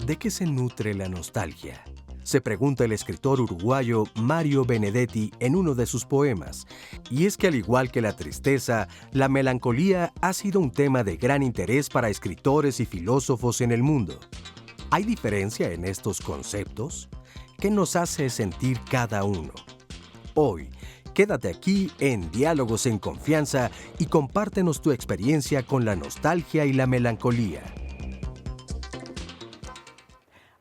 ¿De qué se nutre la nostalgia? Se pregunta el escritor uruguayo Mario Benedetti en uno de sus poemas. Y es que al igual que la tristeza, la melancolía ha sido un tema de gran interés para escritores y filósofos en el mundo. ¿Hay diferencia en estos conceptos? ¿Qué nos hace sentir cada uno? Hoy, quédate aquí en Diálogos en Confianza y compártenos tu experiencia con la nostalgia y la melancolía.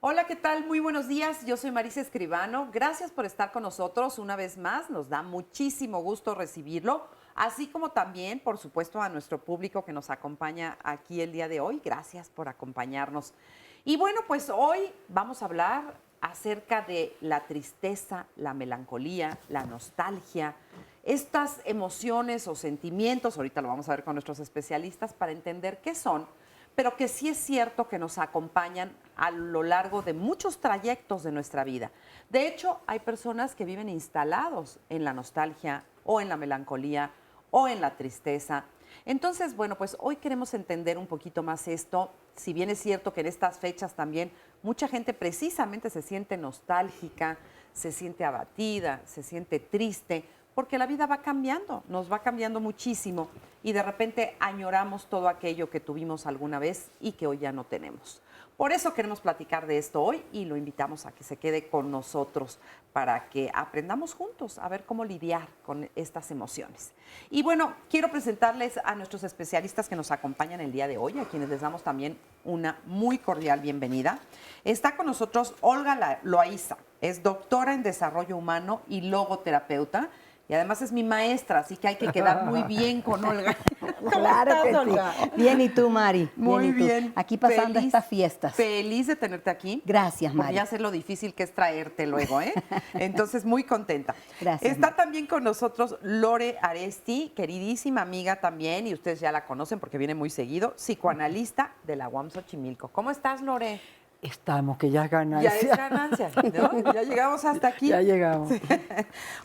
Hola, ¿qué tal? Muy buenos días. Yo soy Marisa Escribano. Gracias por estar con nosotros una vez más. Nos da muchísimo gusto recibirlo, así como también, por supuesto, a nuestro público que nos acompaña aquí el día de hoy. Gracias por acompañarnos. Y bueno, pues hoy vamos a hablar acerca de la tristeza, la melancolía, la nostalgia, estas emociones o sentimientos, ahorita lo vamos a ver con nuestros especialistas para entender qué son, pero que sí es cierto que nos acompañan a lo largo de muchos trayectos de nuestra vida. De hecho, hay personas que viven instalados en la nostalgia o en la melancolía o en la tristeza. Entonces, bueno, pues hoy queremos entender un poquito más esto. Si bien es cierto que en estas fechas también mucha gente precisamente se siente nostálgica, se siente abatida, se siente triste, porque la vida va cambiando, nos va cambiando muchísimo y de repente añoramos todo aquello que tuvimos alguna vez y que hoy ya no tenemos. Por eso queremos platicar de esto hoy y lo invitamos a que se quede con nosotros para que aprendamos juntos a ver cómo lidiar con estas emociones. Y bueno, quiero presentarles a nuestros especialistas que nos acompañan el día de hoy, a quienes les damos también una muy cordial bienvenida. Está con nosotros Olga Loaiza, es doctora en desarrollo humano y logoterapeuta. Y además es mi maestra, así que hay que quedar muy bien con Olga. Claro que sí. Bien, ¿y tú, Mari? Muy bien. Aquí pasando estas fiestas. Feliz de tenerte aquí. Gracias, Mari. Porque ya sé lo difícil que es traerte luego, ¿eh? Entonces, muy contenta. Gracias. Está también con nosotros Lore Aresti, queridísima amiga también, y ustedes ya la conocen porque viene muy seguido, psicoanalista de la UAM Xochimilco. ¿Cómo estás, Lore? Estamos, que ya es ganancia. Ya es ganancia, ¿no? Ya llegamos hasta aquí. Ya llegamos. Sí.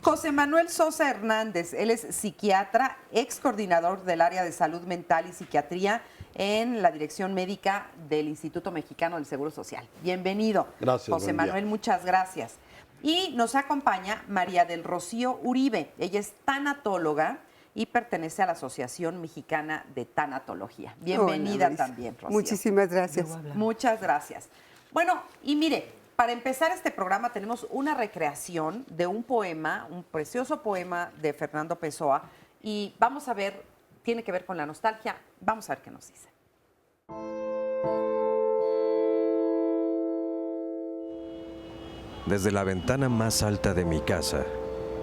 José Manuel Sosa Hernández, él es psiquiatra, ex coordinador del área de salud mental y psiquiatría en la dirección médica del Instituto Mexicano del Seguro Social. Bienvenido. Gracias. José Manuel, muchas gracias. Y nos acompaña María del Rocío Uribe. Ella es tanatóloga y pertenece a la Asociación Mexicana de Tanatología. Bienvenida. Hola, también, Rocío. Muchísimas gracias. Muchas gracias. Bueno, y mire, para empezar este programa tenemos una recreación de un poema, un precioso poema de Fernando Pessoa, y vamos a ver, tiene que ver con la nostalgia, vamos a ver qué nos dice. Desde la ventana más alta de mi casa,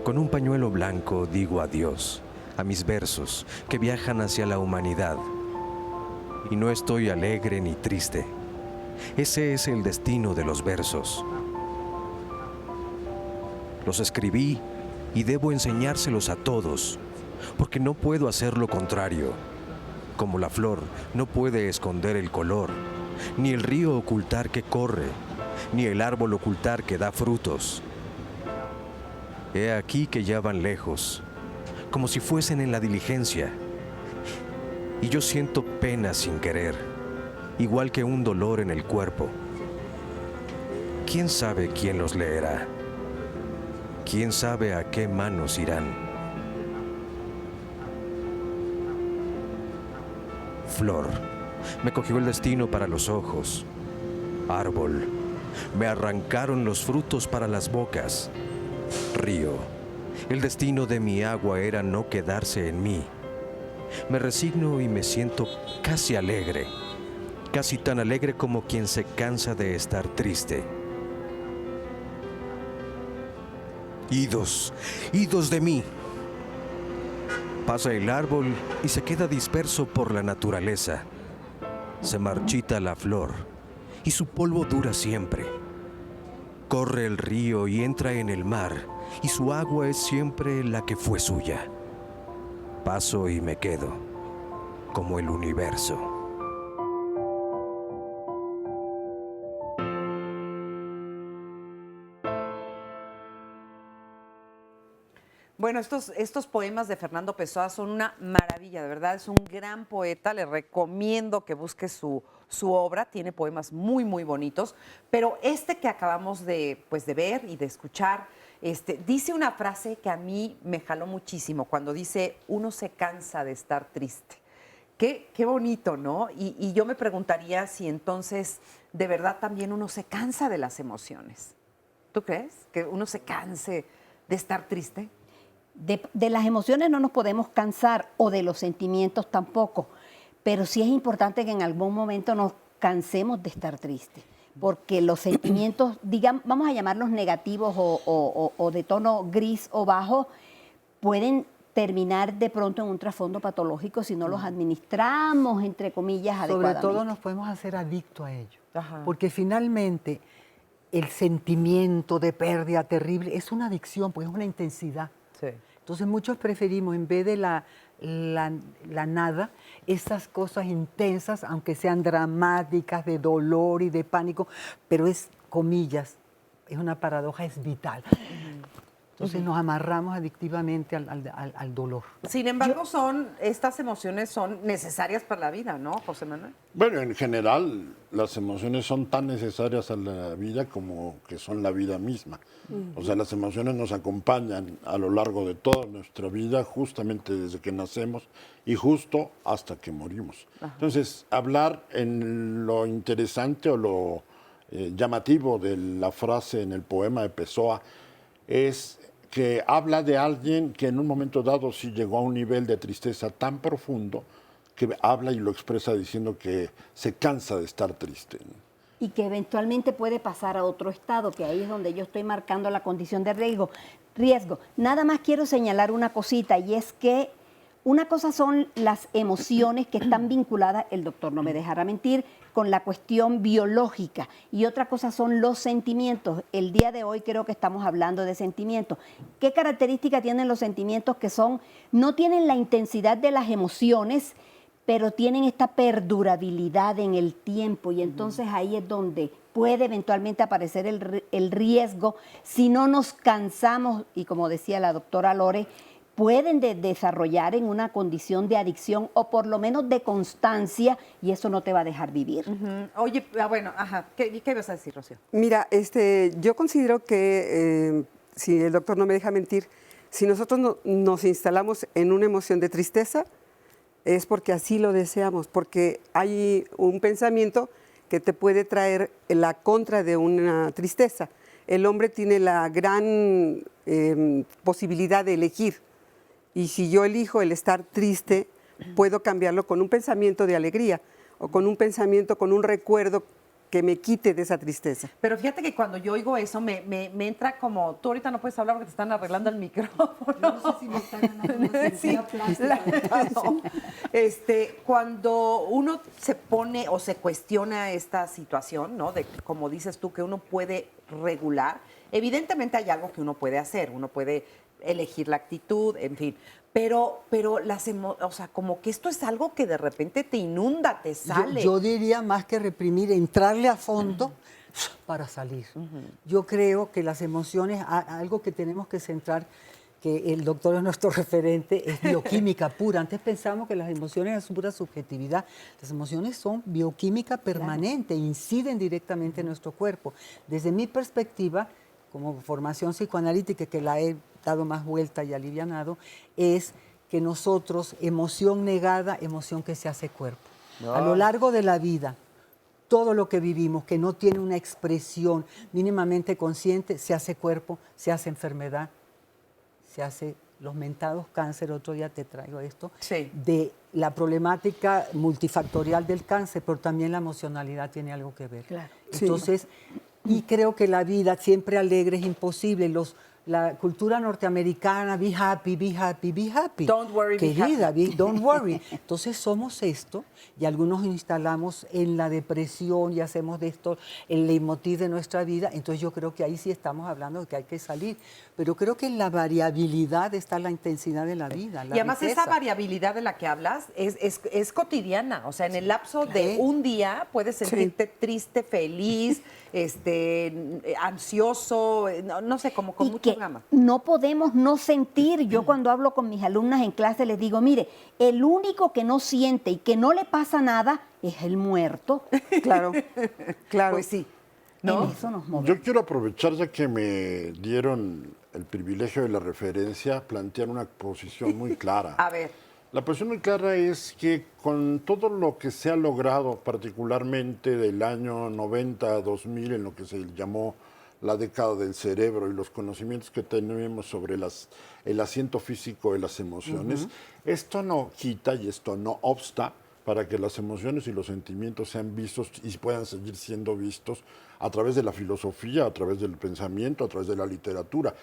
con un pañuelo blanco digo adiós a mis versos que viajan hacia la humanidad. Y no estoy alegre ni triste. Ese es el destino de los versos. Los escribí y debo enseñárselos a todos, porque no puedo hacer lo contrario. Como la flor no puede esconder el color, ni el río ocultar que corre, ni el árbol ocultar que da frutos. He aquí que ya van lejos, como si fuesen en la diligencia, y yo siento pena sin querer, igual que un dolor en el cuerpo. ¿Quién sabe quién los leerá? ¿Quién sabe a qué manos irán? Flor, me cogió el destino para los ojos. Árbol, me arrancaron los frutos para las bocas. Río, el destino de mi agua era no quedarse en mí. Me resigno y me siento casi alegre. Casi tan alegre como quien se cansa de estar triste. Idos de mí. Pasa el árbol y se queda disperso por la naturaleza. Se marchita la flor y su polvo dura siempre. Corre el río y entra en el mar, y su agua es siempre la que fue suya. Paso y me quedo, como el universo. Bueno, estos poemas de Fernando Pessoa son una maravilla, de verdad, es un gran poeta, le recomiendo que busque su obra, tiene poemas muy, muy bonitos, pero este que acabamos de ver y de escuchar, dice una frase que a mí me jaló muchísimo, cuando dice, uno se cansa de estar triste. Qué bonito, ¿no? Y yo me preguntaría si entonces, de verdad, también uno se cansa de las emociones. ¿Tú crees que uno se canse de estar triste? De las emociones no nos podemos cansar, o de los sentimientos tampoco, pero sí es importante que en algún momento nos cansemos de estar tristes, porque los sentimientos, digamos, vamos a llamarlos negativos o de tono gris o bajo, pueden terminar de pronto en un trasfondo patológico si no los administramos, entre comillas, adecuadamente. Sobre todo nos podemos hacer adictos a ello, Ajá. porque finalmente el sentimiento de pérdida terrible es una adicción, porque es una intensidad. Sí. Entonces muchos preferimos, en vez de la nada, esas cosas intensas, aunque sean dramáticas, de dolor y de pánico, pero es, comillas, es una paradoja, es vital. Entonces nos amarramos adictivamente al dolor. Sin embargo, estas emociones son necesarias para la vida, ¿no, José Manuel? Bueno, en general, las emociones son tan necesarias a la vida como que son la vida misma. O sea, las emociones nos acompañan a lo largo de toda nuestra vida, justamente desde que nacemos y justo hasta que morimos. Ajá. Entonces, hablar en lo interesante o lo llamativo de la frase en el poema de Pessoa es que habla de alguien que en un momento dado sí llegó a un nivel de tristeza tan profundo que habla y lo expresa diciendo que se cansa de estar triste. Y que eventualmente puede pasar a otro estado, que ahí es donde yo estoy marcando la condición de riesgo. Nada más quiero señalar una cosita, y es que una cosa son las emociones que están vinculadas, el doctor no me dejará mentir, con la cuestión biológica, y otra cosa son los sentimientos. El día de hoy creo que estamos hablando de sentimientos. ¿Qué características tienen los sentimientos? Que no tienen la intensidad de las emociones, pero tienen esta perdurabilidad en el tiempo, y entonces ahí es donde puede eventualmente aparecer el riesgo si no nos cansamos, y como decía la doctora Lore, pueden desarrollar en una condición de adicción o por lo menos de constancia, y eso no te va a dejar vivir. Oye, bueno, ajá, ¿qué ibas a decir, Rocío? Mira, yo considero que, si el doctor no me deja mentir, si nosotros nos instalamos en una emoción de tristeza, es porque así lo deseamos, porque hay un pensamiento que te puede traer la contra de una tristeza. El hombre tiene la gran posibilidad de elegir. Y si yo elijo el estar triste, puedo cambiarlo con un pensamiento de alegría o con un pensamiento, con un recuerdo que me quite de esa tristeza. Pero fíjate que cuando yo oigo eso, me entra como, tú ahorita no puedes hablar porque te están arreglando el micrófono. No sé si me están ganando cuando uno se pone o se cuestiona esta situación, ¿no? De, como dices tú, que uno puede regular, evidentemente hay algo que uno puede hacer, uno puede elegir la actitud, en fin. Pero o sea, como que esto es algo que de repente te inunda, te sale. Yo diría más que reprimir, entrarle a fondo para salir. Yo creo que las emociones, algo que tenemos que centrar, que el doctor es nuestro referente, es bioquímica pura. Antes pensábamos que las emociones eran pura subjetividad. Las emociones son bioquímica permanente, inciden directamente en nuestro cuerpo. Desde mi perspectiva, como formación psicoanalítica, que la he dado más vuelta y alivianado, es que nosotros, emoción negada, emoción que se hace cuerpo. A lo largo de la vida, todo lo que vivimos, que no tiene una expresión mínimamente consciente, se hace cuerpo, se hace enfermedad, se hace los mentados cáncer. Otro día te traigo esto, sí, de la problemática multifactorial del cáncer, pero también la emocionalidad tiene algo que ver. Claro. Entonces, y creo que la vida siempre alegre es imposible. la cultura norteamericana, be happy, be happy, be happy. Don't worry, be Querida, happy. don't worry. Entonces somos esto y algunos nos instalamos en la depresión y hacemos de esto el leitmotiv de nuestra vida. Entonces yo creo que ahí sí estamos hablando de que hay que salir. Pero creo que en la variabilidad está la intensidad de la vida. La Y además riqueza. esa variabilidad de la que hablas es cotidiana. O sea, en el lapso de un día puedes sentirte triste, feliz, ansioso, no sé, como con y mucha que gama. no podemos no sentir. Yo cuando hablo con mis alumnas en clase les digo, mire, el único que no siente y que no le pasa nada es el muerto. Claro, claro. Pues sí, ¿no? En eso nos movemos. Yo quiero aprovechar, ya que me dieron el privilegio de la referencia, plantear una posición muy clara. A ver, La posición muy clara es que con todo lo que se ha logrado, particularmente del año 90 a 2000, en lo que se llamó la década del cerebro y los conocimientos que tenemos sobre el asiento físico de las emociones, esto no quita y esto no obsta para que las emociones y los sentimientos sean vistos y puedan seguir siendo vistos a través de la filosofía, a través del pensamiento, a través de la literatura.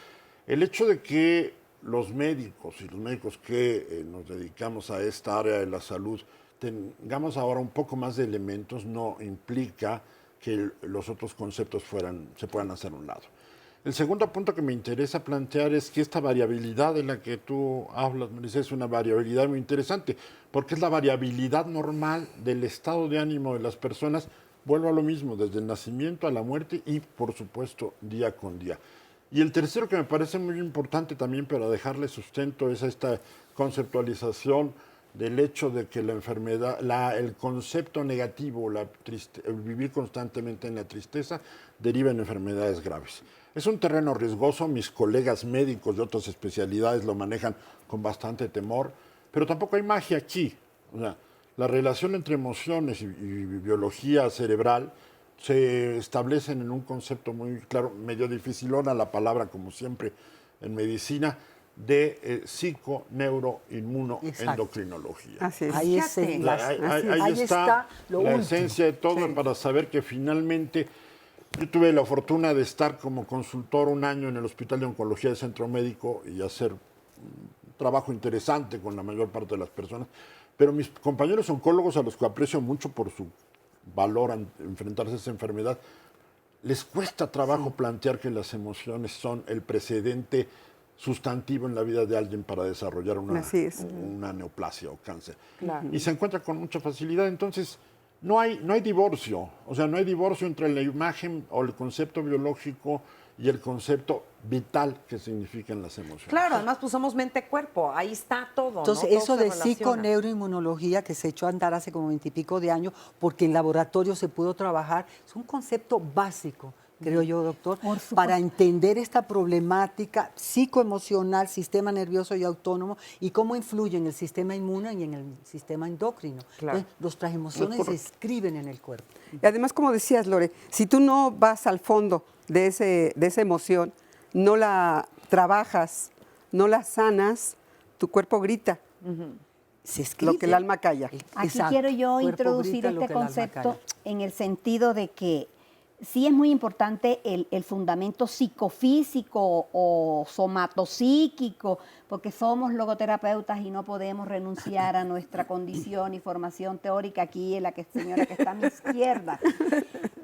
El hecho de que los médicos y los médicos que nos dedicamos a esta área de la salud tengamos ahora un poco más de elementos no implica que los otros conceptos se puedan hacer a un lado. El segundo punto que me interesa plantear es que esta variabilidad de la que tú hablas, Marisa, es una variabilidad muy interesante, porque es la variabilidad normal del estado de ánimo de las personas, vuelvo a lo mismo, desde el nacimiento a la muerte y, por supuesto, día con día. Y el tercero que me parece muy importante también para dejarle sustento es esta conceptualización del hecho de que la enfermedad, el concepto negativo, el vivir constantemente en la tristeza, deriva en enfermedades graves. Es un terreno riesgoso, mis colegas médicos de otras especialidades lo manejan con bastante temor, pero tampoco hay magia aquí. O sea, la relación entre emociones y biología cerebral se establecen en un concepto muy claro, medio dificilona la palabra, como siempre en medicina, de psico-neuro-inmuno-endocrinología. Así es. Ahí, Fíjate. ahí está lo la último. esencia de todo para saber que finalmente yo tuve la fortuna de estar como consultor un año en el Hospital de Oncología del Centro Médico y hacer un trabajo interesante con la mayor parte de las personas, pero mis compañeros oncólogos, a los que aprecio mucho por su valor a enfrentarse a esa enfermedad, les cuesta trabajo plantear que las emociones son el precedente sustantivo en la vida de alguien para desarrollar Así es. una neoplasia o cáncer. Claro. Y se encuentra con mucha facilidad. Entonces, no hay divorcio. O sea, no hay divorcio entre la imagen o el concepto biológico y el concepto vital que significan las emociones. claro, además pues somos mente-cuerpo, ahí está todo. Entonces, ¿no? eso Todo se de relaciona. psiconeuroinmunología que se echó a andar hace como 20 y pico de años, porque en laboratorio se pudo trabajar, es un concepto básico, creo yo, doctor, Por supuesto. para entender esta problemática psicoemocional, sistema nervioso y autónomo, y cómo influye en el sistema inmune y en el sistema endocrino. Claro. Entonces, nuestras emociones se escriben en el cuerpo. Y además, como decías, Lore, si tú no vas al fondo de esa emoción, no la trabajas, no la sanas, tu cuerpo grita Se escribe. lo que el alma calla. Aquí Exacto. quiero yo Cuerpo introducir grita lo este que el alma concepto calla. en el sentido de que sí es muy importante el fundamento psicofísico o somatopsíquico, porque somos logoterapeutas y no podemos renunciar a nuestra condición y formación teórica aquí en la señora que está a mi izquierda.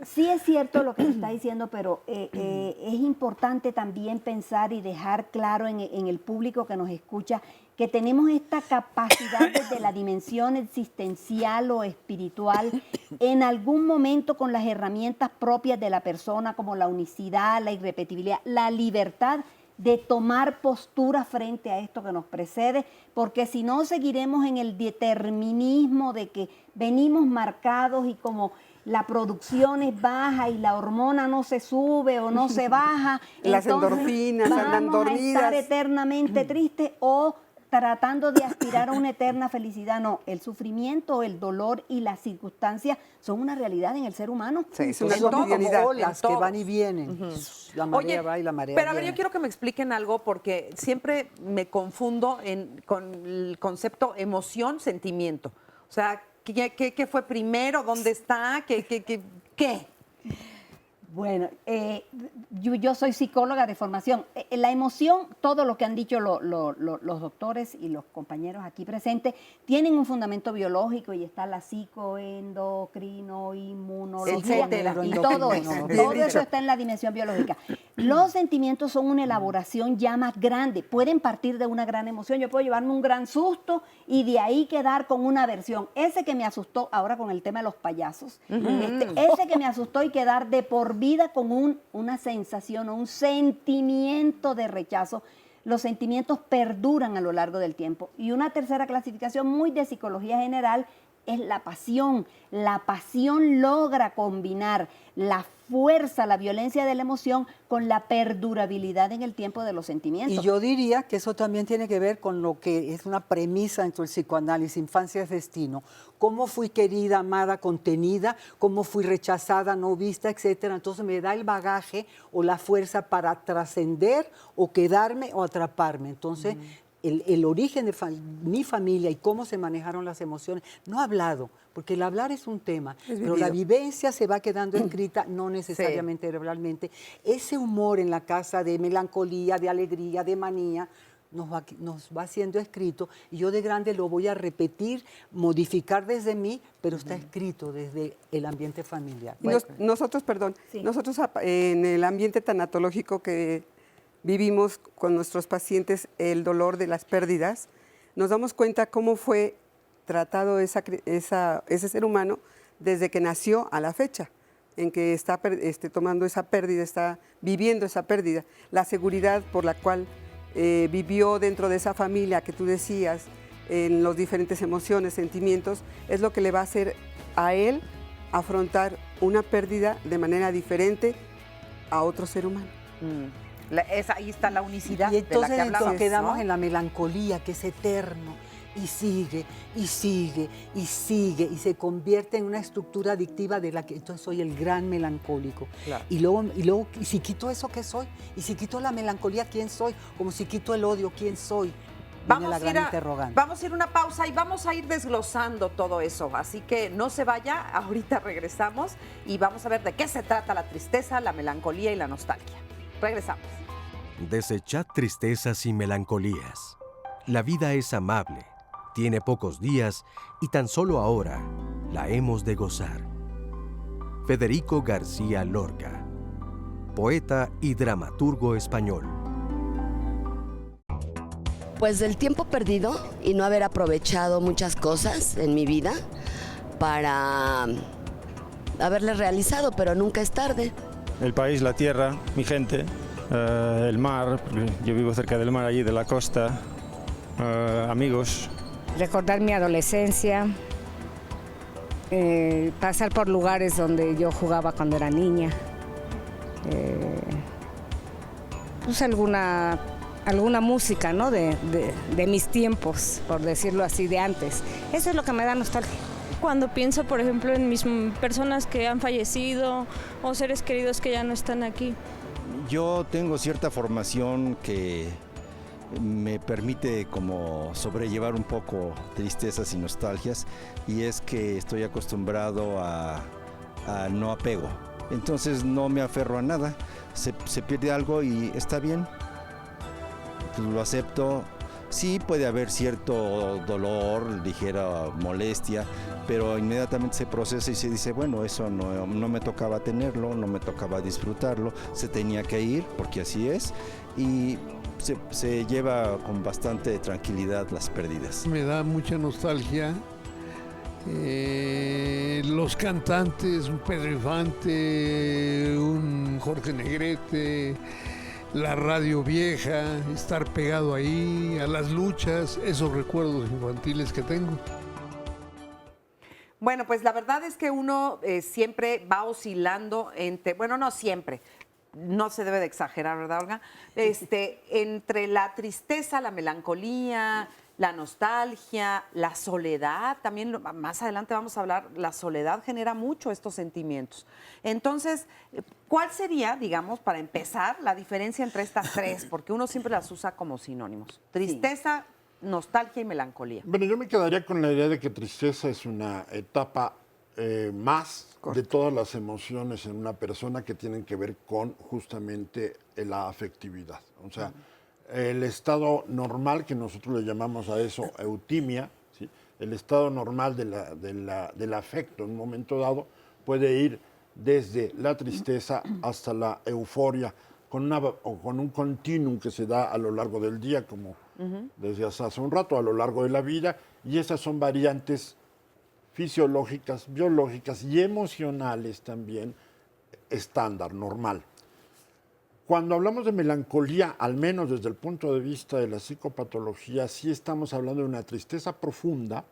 Sí es cierto lo que se está diciendo, pero es importante también pensar y dejar claro en el público que nos escucha que tenemos esta capacidad desde la dimensión existencial o espiritual, en algún momento con las herramientas propias de la persona, como la unicidad, la irrepetibilidad, la libertad de tomar postura frente a esto que nos precede, porque si no seguiremos en el determinismo de que venimos marcados y como la producción es baja y la hormona no se sube o no se baja, Las entonces endorfinas andan vamos a estar dormidas. eternamente tristes o tratando de aspirar a una eterna felicidad. No, el sufrimiento, el dolor y las circunstancias son una realidad en el ser humano. Sí, es una Son como cotidianidad. olas que todos. van y vienen. La marea va y la marea pero a ver, viene. yo quiero que me expliquen algo porque siempre me confundo con el concepto emoción-sentimiento. O sea, ¿qué fue primero? ¿Dónde está? ¿Qué? Bueno, yo soy psicóloga de formación. La emoción, todo lo que han dicho los doctores y los compañeros aquí presentes, tienen un fundamento biológico y está la psicoendocrino, inmunología, Etcétera. y todo eso. Bien Todo eso dicho. está en la dimensión biológica. Los sentimientos son una elaboración ya más grande. Pueden partir de una gran emoción. Yo puedo llevarme un gran susto y de ahí quedar con una aversión. Ese que me asustó, ahora con el tema de los payasos, ese que me asustó y quedar de por vida con una sensación o un sentimiento de rechazo. Los sentimientos perduran a lo largo del tiempo. Y una tercera clasificación muy de psicología general es la pasión. La pasión logra combinar la fuerza, la violencia de la emoción con la perdurabilidad en el tiempo de los sentimientos. Y yo diría que eso también tiene que ver con lo que es una premisa dentro del psicoanálisis, infancia es destino. Cómo fui querida, amada, contenida, cómo fui rechazada, no vista, etcétera. Entonces me da el bagaje o la fuerza para trascender o quedarme o atraparme. Entonces, el origen de mi familia y cómo se manejaron las emociones, no he hablado, porque el hablar es un tema, pero la vivencia se va quedando escrita, no necesariamente verbalmente. Ese humor en la casa de melancolía, de alegría, de manía, nos va siendo escrito y yo de grande lo voy a repetir, modificar desde mí, pero está escrito desde el ambiente familiar. Y nosotros en el ambiente tanatológico que vivimos con nuestros pacientes, el dolor de las pérdidas, nos damos cuenta cómo fue tratado ese ser humano desde que nació a la fecha, en que está tomando esa pérdida, está viviendo esa pérdida. La seguridad por la cual vivió dentro de esa familia que tú decías, en las diferentes emociones, sentimientos, es lo que le va a hacer a él afrontar una pérdida de manera diferente a otro ser humano. Ahí está la unicidad Y entonces de la que hablabas, nos quedamos ¿no? en la melancolía, que es eterno, y sigue, y sigue, y sigue, y se convierte en una estructura adictiva de la que entonces soy el gran melancólico. Claro. Y luego, y si quito eso, ¿qué soy? Y si quito la melancolía, ¿quién soy? Como si quito el odio, ¿quién soy? Viene la gran interrogante. Vamos a ir a una pausa y vamos a ir desglosando todo eso. Así que no se vaya, ahorita regresamos y vamos a ver de qué se trata la tristeza, la melancolía y la nostalgia. Regresamos. Desechad tristezas y melancolías. La vida es amable, tiene pocos días y tan solo ahora la hemos de gozar. Federico García Lorca, poeta y dramaturgo español. Pues del tiempo perdido y no haber aprovechado muchas cosas en mi vida para haberle realizado, pero nunca es tarde. El país, la tierra, mi gente, el mar, yo vivo cerca del mar, allí de la costa, amigos. Recordar mi adolescencia, pasar por lugares donde yo jugaba cuando era niña, pues alguna música, ¿no? de mis tiempos, por decirlo así, de antes. Eso es lo que me da nostalgia. Cuando pienso, por ejemplo, en mis personas que han fallecido o seres queridos que ya no están aquí. Yo tengo cierta formación que me permite como sobrellevar un poco tristezas y nostalgias, y es que estoy acostumbrado a no apego. Entonces no me aferro a nada, se pierde algo y está bien, lo acepto. Sí puede haber cierto dolor, ligera molestia, pero inmediatamente se procesa y se dice, bueno, eso no me tocaba tenerlo, no me tocaba disfrutarlo, se tenía que ir porque así es, y se lleva con bastante tranquilidad las pérdidas. Me da mucha nostalgia los cantantes, un Pedro Infante, un Jorge Negrete, la radio vieja, estar pegado ahí, a las luchas, esos recuerdos infantiles que tengo. Bueno, pues la verdad es que uno siempre va oscilando entre, bueno, no siempre, no se debe de exagerar, ¿verdad, Olga? Entre la tristeza, la melancolía, la nostalgia, la soledad, también más adelante vamos a hablar, la soledad genera mucho estos sentimientos. Entonces, ¿cuál sería, digamos, para empezar, la diferencia entre estas tres? Porque uno siempre las usa como sinónimos. Tristeza, nostalgia y melancolía. Bueno, yo me quedaría con la idea de que tristeza es una etapa más de todas las emociones en una persona que tienen que ver con justamente la afectividad. O sea, el estado normal, que nosotros le llamamos a eso eutimia, ¿sí? El estado normal del afecto en un momento dado puede ir desde la tristeza hasta la euforia, con un continuum que se da a lo largo del día, como desde hace un rato, a lo largo de la vida, y esas son variantes fisiológicas, biológicas y emocionales también estándar, normal. Cuando hablamos de melancolía, al menos desde el punto de vista de la psicopatología, sí estamos hablando de una tristeza profunda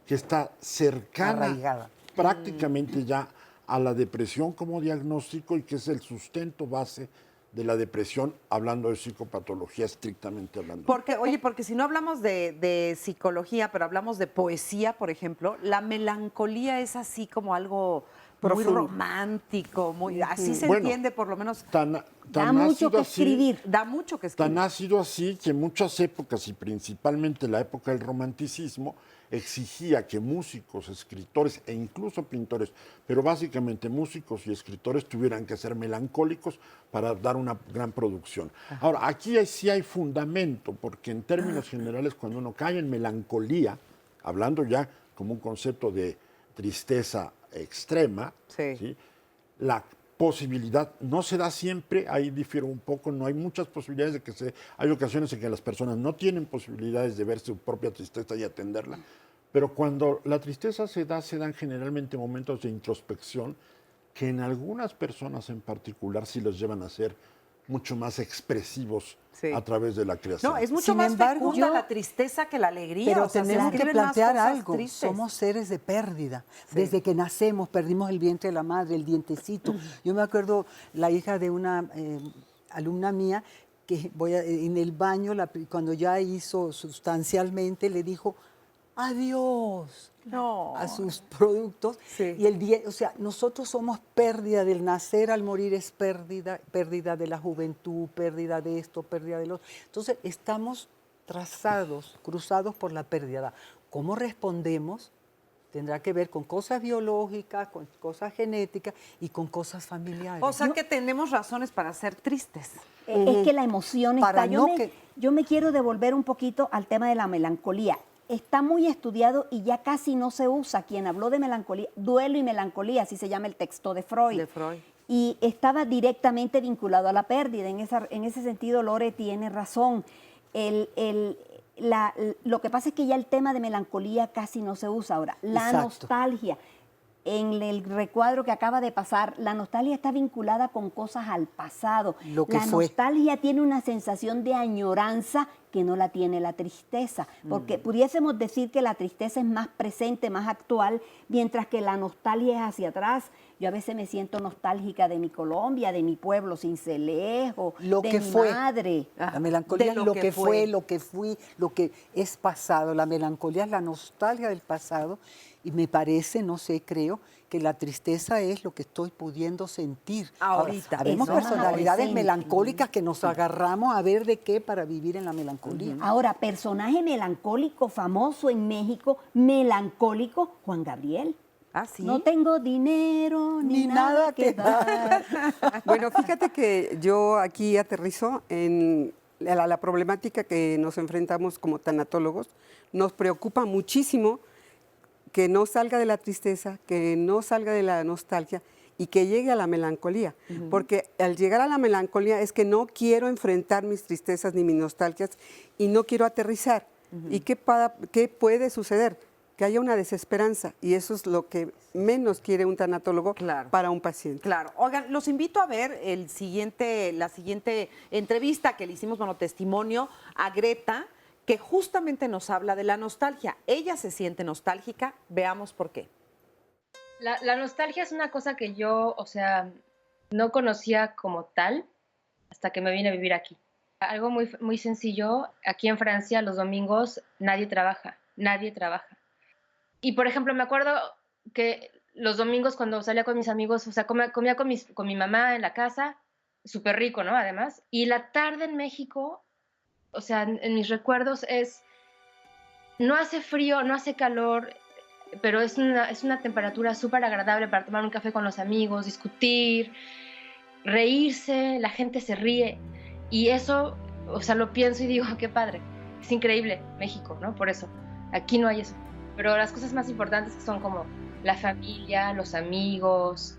que está cercana Arraigada. prácticamente ya a la depresión como diagnóstico y que es el sustento base de la depresión, hablando de psicopatología estrictamente hablando. Porque si no hablamos de psicología, pero hablamos de poesía, por ejemplo, la melancolía es así como algo muy romántico, así se entiende por lo menos. Da mucho que escribir. Da mucho que escribir. Tan ha sido así que en muchas épocas, y principalmente la época del romanticismo, exigía que músicos, escritores e incluso pintores, pero básicamente músicos y escritores tuvieran que ser melancólicos para dar una gran producción. Ahora, aquí sí hay fundamento, porque en términos generales, cuando uno cae en melancolía, hablando ya como un concepto de tristeza extrema, ¿sí? La posibilidad no se da siempre, ahí difiero un poco, no hay muchas posibilidades de que hay ocasiones en que las personas no tienen posibilidades de ver su propia tristeza y atenderla, pero cuando la tristeza se dan generalmente momentos de introspección que en algunas personas en particular sí los llevan a ser mucho más expresivos a través de la creación. No, es mucho más fecunda la tristeza que la alegría. Pero o sea, tenemos que plantear algo. Tristes. Somos seres de pérdida. Desde que nacemos perdimos el vientre de la madre, el dientecito. Yo me acuerdo la hija de una alumna mía que en el baño, cuando ya hizo sustancialmente, le dijo adiós a sus productos. O sea, nosotros somos pérdida del nacer al morir, es pérdida de la juventud, pérdida de esto, pérdida de lo otro. Entonces, estamos cruzados por la pérdida. ¿Cómo respondemos? Tendrá que ver con cosas biológicas, con cosas genéticas y con cosas familiares. O sea que tenemos razones para ser tristes. Es que la emoción está. Yo me quiero devolver un poquito al tema de la melancolía. Está muy estudiado y ya casi no se usa. Quien habló de melancolía, duelo y melancolía, así se llama el texto de Freud. Y estaba directamente vinculado a la pérdida. En ese sentido, Lore tiene razón. Lo que pasa es que ya el tema de melancolía casi no se usa ahora. La nostalgia. En el recuadro que acaba de pasar, la nostalgia está vinculada con cosas al pasado. La nostalgia tiene una sensación de añoranza que no la tiene la tristeza, porque pudiésemos decir que la tristeza es más presente, más actual, mientras que la nostalgia es hacia atrás. Yo a veces me siento nostálgica de mi Colombia, de mi pueblo Sincelejo, de mi madre. La melancolía es lo que fue, lo que fui, lo que es pasado. La melancolía es la nostalgia del pasado. Y me parece, no sé, creo que la tristeza es lo que estoy pudiendo sentir. Ahorita. Vemos personalidades melancólicas que nos agarramos a ver de qué para vivir en la melancolía. Ahora, personaje melancólico famoso en México, melancólico, Juan Gabriel. ¿Sí? No tengo dinero ni nada que dar. Bueno, fíjate que yo aquí aterrizo en la problemática que nos enfrentamos como tanatólogos. Nos preocupa muchísimo que no salga de la tristeza, que no salga de la nostalgia y que llegue a la melancolía. Porque al llegar a la melancolía es que no quiero enfrentar mis tristezas ni mis nostalgias y no quiero aterrizar. ¿Y qué puede suceder? Que haya una desesperanza, y eso es lo que menos quiere un tanatólogo para un paciente. Claro. Oigan, los invito a ver la siguiente entrevista que le hicimos, testimonio a Greta, que justamente nos habla de la nostalgia. Ella se siente nostálgica, veamos por qué. La nostalgia es una cosa que yo, no conocía como tal hasta que me vine a vivir aquí. Algo muy, muy sencillo, aquí en Francia los domingos nadie trabaja. Y por ejemplo, me acuerdo que los domingos cuando salía con mis amigos, comía con mi mamá en la casa, súper rico, ¿no? Además. Y la tarde en México, en mis recuerdos no hace frío, no hace calor, pero es una temperatura súper agradable para tomar un café con los amigos, discutir, reírse, la gente se ríe. Y eso, o sea, lo pienso y digo, qué padre, es increíble México, ¿no? Por eso, aquí no hay eso. Pero las cosas más importantes que son como la familia, los amigos,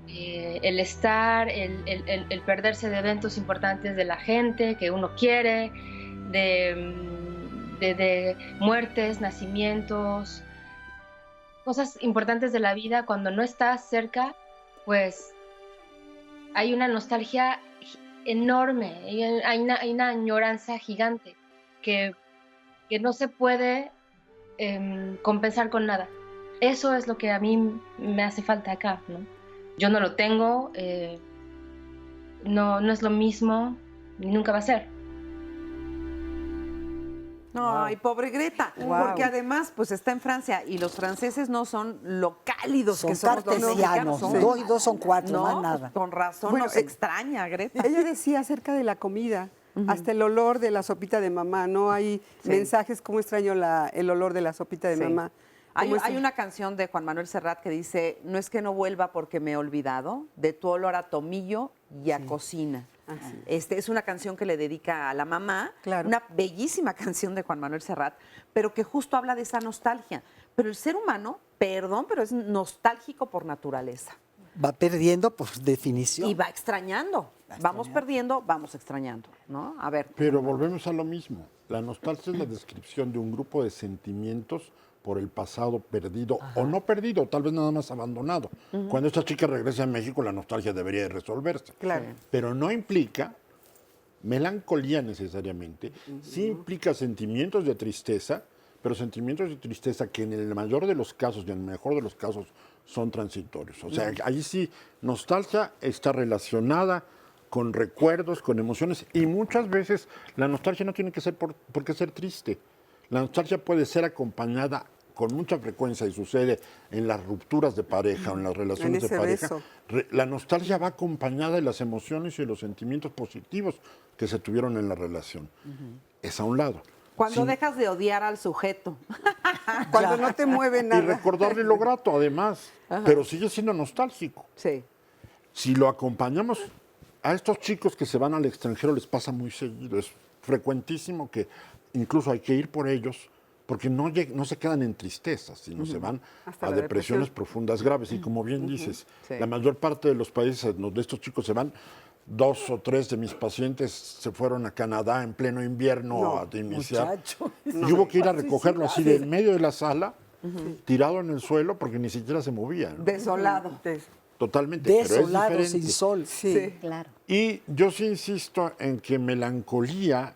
el estar, el perderse de eventos importantes de la gente que uno quiere, de muertes, nacimientos, cosas importantes de la vida. Cuando no estás cerca, pues hay una nostalgia enorme, hay una añoranza gigante que no se puede compensar con nada. Eso es lo que a mí me hace falta acá, ¿no? Yo no lo tengo, no es lo mismo, ni nunca va a ser. No, ay, pobre Greta, porque además pues está en Francia y los franceses no son lo cálidos que somos los mexicanos. Son 2 y 2 son 4, no, más nada. Pues, con razón Bueno, nos extraña, Greta. Ella decía acerca de la comida, hasta el olor de la sopita de mamá, ¿no? Hay mensajes, cómo extraño el olor de la sopita de mamá. Hay una canción de Juan Manuel Serrat que dice, no es que no vuelva porque me he olvidado de tu olor a tomillo y a cocina. Es una canción que le dedica a la mamá, una bellísima canción de Juan Manuel Serrat, pero que justo habla de esa nostalgia. Pero el ser humano, perdón, pero es nostálgico por naturaleza. Va perdiendo por definición. Y va extrañando. Vamos perdiendo, vamos extrañando, ¿no? A ver. Pero volvemos a lo mismo. La nostalgia es la descripción de un grupo de sentimientos por el pasado perdido o no perdido, tal vez nada más abandonado. Cuando esta chica regresa a México, la nostalgia debería de resolverse. Claro. Pero no implica melancolía necesariamente, sí implica sentimientos de tristeza, pero sentimientos de tristeza que en el mayor de los casos y en el mejor de los casos son transitorios. O sea, ahí sí, nostalgia está relacionada con recuerdos, con emociones, y muchas veces la nostalgia no tiene que ser por qué ser triste. La nostalgia puede ser acompañada con mucha frecuencia, y sucede en las rupturas de pareja o en las relaciones de pareja. La nostalgia va acompañada de las emociones y de los sentimientos positivos que se tuvieron en la relación. Es a un lado. Cuando dejas de odiar al sujeto. Cuando no te mueve nada. Y recordarle lo grato, además. Pero sigue siendo nostálgico. Sí. Si lo acompañamos, a estos chicos que se van al extranjero les pasa muy seguido. Es frecuentísimo que incluso hay que ir por ellos, porque no se quedan en tristezas, sino se van a depresiones profundas graves. Y como bien dices, la mayor parte de los países donde estos chicos se van, 2 o 3 de mis pacientes se fueron a Canadá en pleno invierno a iniciar. Y hubo que ir a recogerlo así de en medio de la sala, tirado en el suelo, porque ni siquiera se movía, ¿no? Desolado. Totalmente. Desolado, pero es sin diferente. sol. Sí, claro. Y yo sí insisto en que melancolía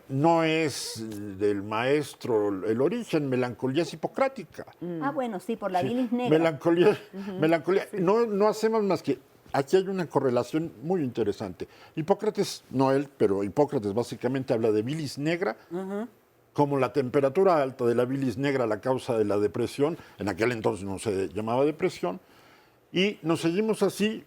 no es del maestro el origen, melancolía es hipocrática. Bueno, sí, por la bilis negra. Melancolía, no hacemos más que, aquí hay una correlación muy interesante. Hipócrates, no él, pero Hipócrates básicamente habla de bilis negra, como la temperatura alta de la bilis negra, la causa de la depresión, en aquel entonces no se llamaba depresión, y nos seguimos así.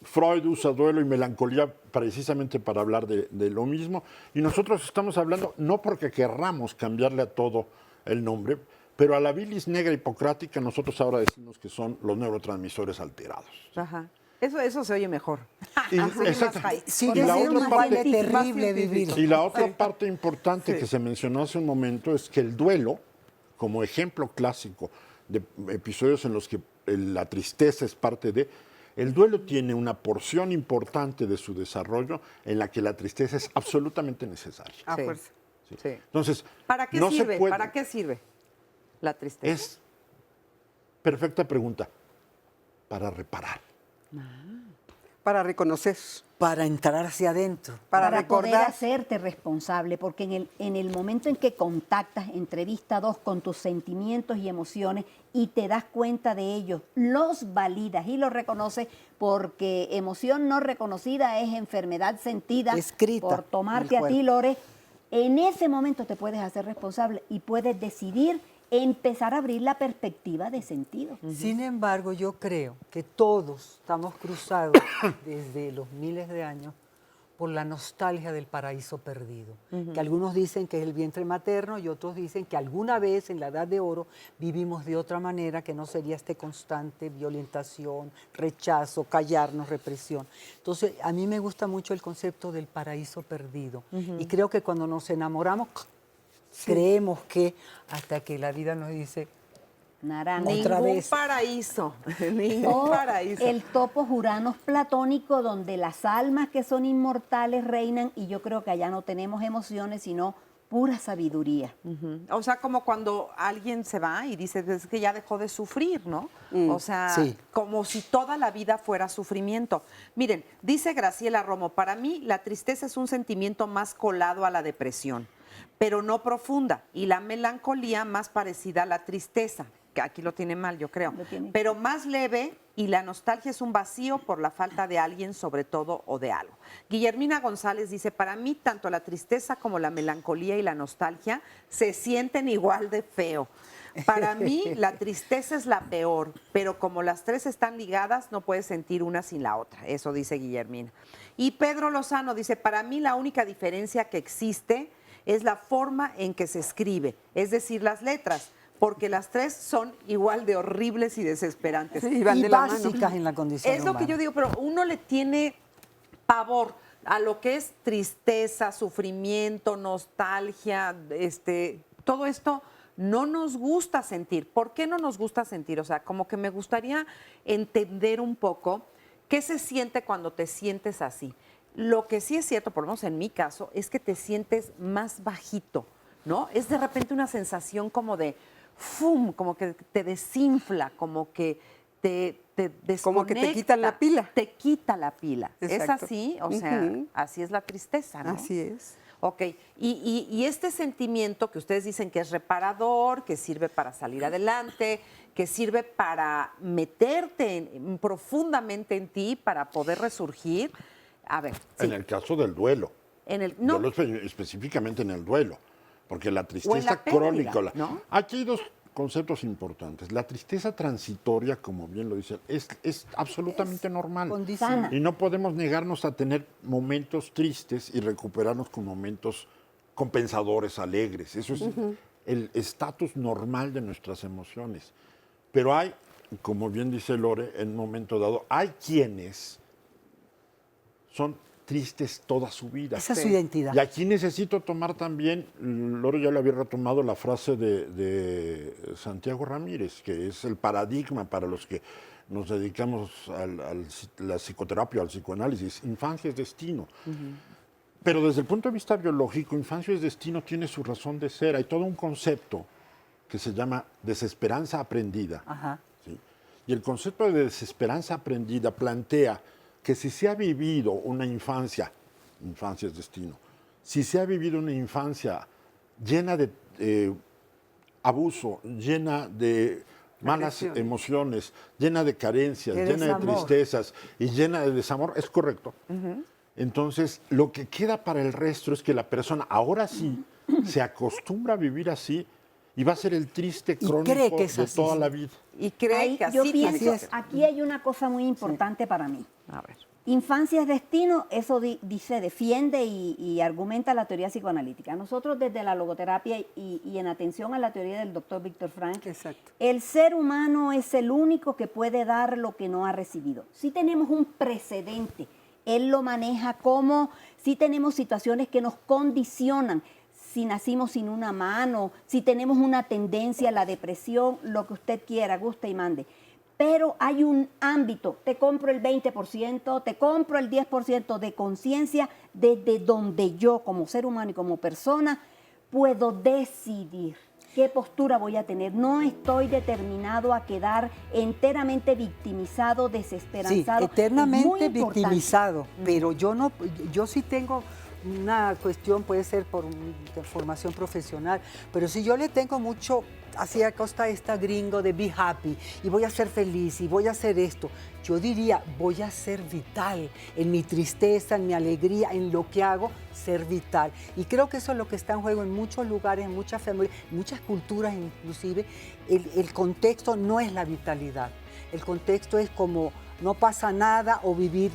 Freud usa duelo y melancolía precisamente para hablar de lo mismo, y nosotros estamos hablando no porque querramos cambiarle a todo el nombre, pero a la bilis negra hipocrática nosotros ahora decimos que son los neurotransmisores alterados. Ajá. Eso se oye mejor. Y la otra parte terrible vivir. Y la otra parte importante que se mencionó hace un momento es que el duelo, como ejemplo clásico de episodios en los que la tristeza es parte de, el duelo tiene una porción importante de su desarrollo en la que la tristeza es absolutamente necesaria. Sí. Entonces, ¿para qué sirve? ¿Para qué sirve la tristeza? Es perfecta pregunta. Para reparar. Para reconocer. Para entrar hacia adentro. Para poder recordar. hacerte responsable, porque en el momento en que contactas entrevista 2 con tus sentimientos y emociones y te das cuenta de ellos, los validas y los reconoces, porque emoción no reconocida es enfermedad sentida. Escrita por tomarte en el a ti, Lore, en ese momento te puedes hacer responsable y puedes decidir empezar a abrir la perspectiva de sentido. Sin embargo, yo creo que todos estamos cruzados desde los miles de años por la nostalgia del paraíso perdido, que algunos dicen que es el vientre materno y otros dicen que alguna vez en la Edad de Oro vivimos de otra manera, que no sería este constante violentación, rechazo, callarnos, represión. Entonces, a mí me gusta mucho el concepto del paraíso perdido y creo que cuando nos enamoramos, creemos que hasta que la vida nos dice, Ningún paraíso, ningún paraíso. El topos uranos platónico, donde las almas que son inmortales reinan, y yo creo que allá no tenemos emociones, sino pura sabiduría. O sea, como cuando alguien se va y dice, es que ya dejó de sufrir, ¿no? O sea, como si toda la vida fuera sufrimiento. Miren, dice Graciela Romo, para mí la tristeza es un sentimiento más colado a la depresión, pero no profunda, y la melancolía más parecida a la tristeza, que aquí lo tiene mal, yo creo, pero más leve, y la nostalgia es un vacío por la falta de alguien, sobre todo, o de algo. Guillermina González dice, para mí tanto la tristeza como la melancolía y la nostalgia se sienten igual de feo. Para mí la tristeza es la peor, pero como las tres están ligadas, no puedes sentir una sin la otra. Eso dice Guillermina. Y Pedro Lozano dice, para mí la única diferencia que existe es la forma en que se escribe, es decir, las letras, porque las tres son igual de horribles y desesperantes. Y básicas en la condición humana. Es lo que yo digo, pero uno le tiene pavor a lo que es tristeza, sufrimiento, nostalgia, todo esto no nos gusta sentir. ¿Por qué no nos gusta sentir? O sea, como que me gustaría entender un poco qué se siente cuando te sientes así. Lo que sí es cierto, por lo menos en mi caso, es que te sientes más bajito, ¿no? Es de repente una sensación como de ¡fum! Como que te desinfla, como que te desconecta. Como que te quitan la pila. Te quita la pila. Exacto. ¿Es así? O sea, así es la tristeza, ¿no? Así es. Ok, y este sentimiento que ustedes dicen que es reparador, que sirve para salir adelante, que sirve para meterte profundamente en ti, para poder resurgir. A ver. En el caso del duelo. No. Específicamente en el duelo. Porque la tristeza o en la pérdida, crónica. ¿no? Aquí hay dos conceptos importantes. La tristeza transitoria, como bien lo dice, es absolutamente normal. Y no podemos negarnos a tener momentos tristes y recuperarnos con momentos compensadores, alegres. Eso es el estatus normal de nuestras emociones. Pero hay, como bien dice Lore, en un momento dado, hay quienes son tristes toda su vida. Esa es su identidad. Y aquí necesito tomar también, Lore ya le había retomado la frase de Santiago Ramírez, que es el paradigma para los que nos dedicamos a la psicoterapia, al psicoanálisis. Infancia es destino. Pero desde el punto de vista biológico, infancia es destino tiene su razón de ser. Hay todo un concepto que se llama desesperanza aprendida. ¿Sí? Y el concepto de desesperanza aprendida plantea que si se ha vivido una infancia, infancia es destino, si se ha vivido una infancia llena de abuso, llena de malas emociones, llena de carencias, llena de tristezas y llena de desamor, es correcto. Entonces, lo que queda para el resto es que la persona ahora sí se acostumbra a vivir así y va a ser el triste crónico de toda la vida. Y cree que así yo pienso, aquí hay una cosa muy importante para mí. A ver. Infancia es destino, eso defiende y argumenta la teoría psicoanalítica. Nosotros desde la logoterapia y en atención a la teoría del doctor Víctor Frank, el ser humano es el único que puede dar lo que no ha recibido. Sí tenemos un precedente, él lo maneja como, sí tenemos situaciones que nos condicionan, si nacimos sin una mano, si tenemos una tendencia a la depresión, lo que usted quiera, guste y mande. Pero hay un ámbito, te compro el 20%, te compro el 10% de conciencia desde donde yo como ser humano y como persona puedo decidir qué postura voy a tener. No estoy determinado a quedar enteramente victimizado, desesperanzado. Sí, eternamente victimizado, pero yo sí tengo una cuestión, puede ser por formación profesional, pero si yo le tengo mucho así a costa esta gringo de be happy y voy a ser feliz y voy a hacer esto, yo diría voy a ser vital en mi tristeza, en mi alegría, en lo que hago, ser vital. Y creo que eso es lo que está en juego en muchos lugares, en muchas familias, en muchas culturas inclusive. El contexto no es la vitalidad, el contexto es como no pasa nada o vivir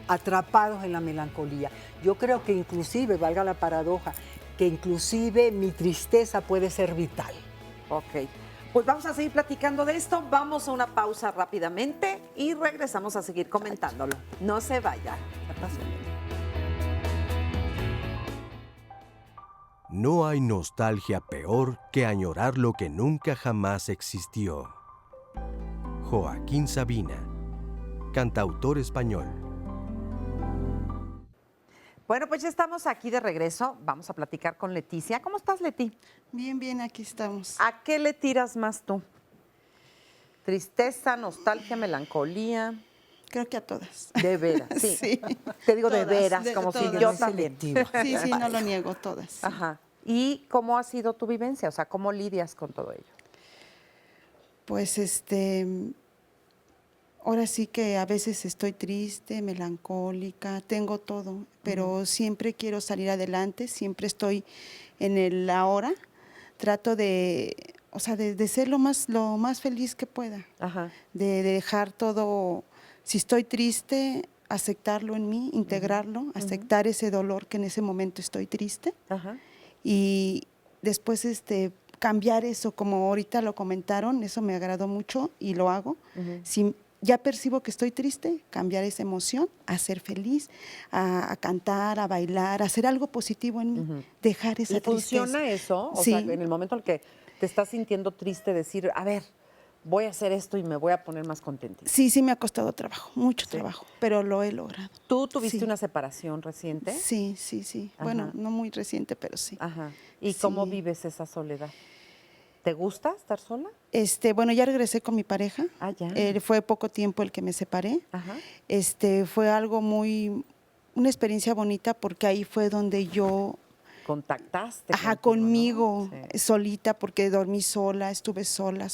atrapados en la melancolía. Yo creo que inclusive, valga la paradoja, que inclusive mi tristeza puede ser vital. Ok. Pues vamos a seguir platicando de esto. Vamos a una pausa rápidamente y regresamos a seguir comentándolo. No se vayan. No hay nostalgia peor que añorar lo que nunca jamás existió. Joaquín Sabina, cantautor español. Bueno, pues ya estamos aquí de regreso. Vamos a platicar con Leticia. ¿Cómo estás, Leti? Bien, bien, aquí estamos. ¿A qué le tiras más tú? ¿Tristeza, nostalgia, melancolía? Creo que a todas. De veras, sí. Sí. Te digo de Todas, veras, de como si todas. yo también. Sí, sí, no lo niego, todas. Ajá. ¿Y cómo ha sido tu vivencia? O sea, ¿cómo lidias con todo ello? Pues ahora sí que a veces estoy triste, melancólica, tengo todo, pero siempre quiero salir adelante, siempre estoy en el ahora, trato de, o sea, de ser lo más feliz que pueda, Ajá. de dejar todo, si estoy triste, aceptarlo en mí, integrarlo, aceptar ese dolor que en ese momento estoy triste. Ajá. Y después cambiar eso, como ahorita lo comentaron, eso me agradó mucho y lo hago. Si ya percibo que estoy triste, cambiar esa emoción, a ser feliz, a cantar, a bailar, a hacer algo positivo en mí, dejar esa ¿Y tristeza. funciona eso? O Sí. sea, en el momento en el que te estás sintiendo triste, decir, a ver, voy a hacer esto y me voy a poner más contenta. Sí, sí me ha costado trabajo, mucho trabajo, pero lo he logrado. ¿Tú tuviste Sí. una separación reciente? Sí, sí, sí. Ajá. Bueno, no muy reciente, pero sí. Ajá. ¿Y Sí. cómo vives esa soledad? ¿Te gusta estar sola? Bueno, ya regresé con mi pareja. Ah, ya. Fue poco tiempo el que me separé. Ajá. Fue algo una experiencia bonita porque ahí fue donde yo Contactaste. conmigo, ¿no? Sí. solita, porque dormí sola, estuve sola.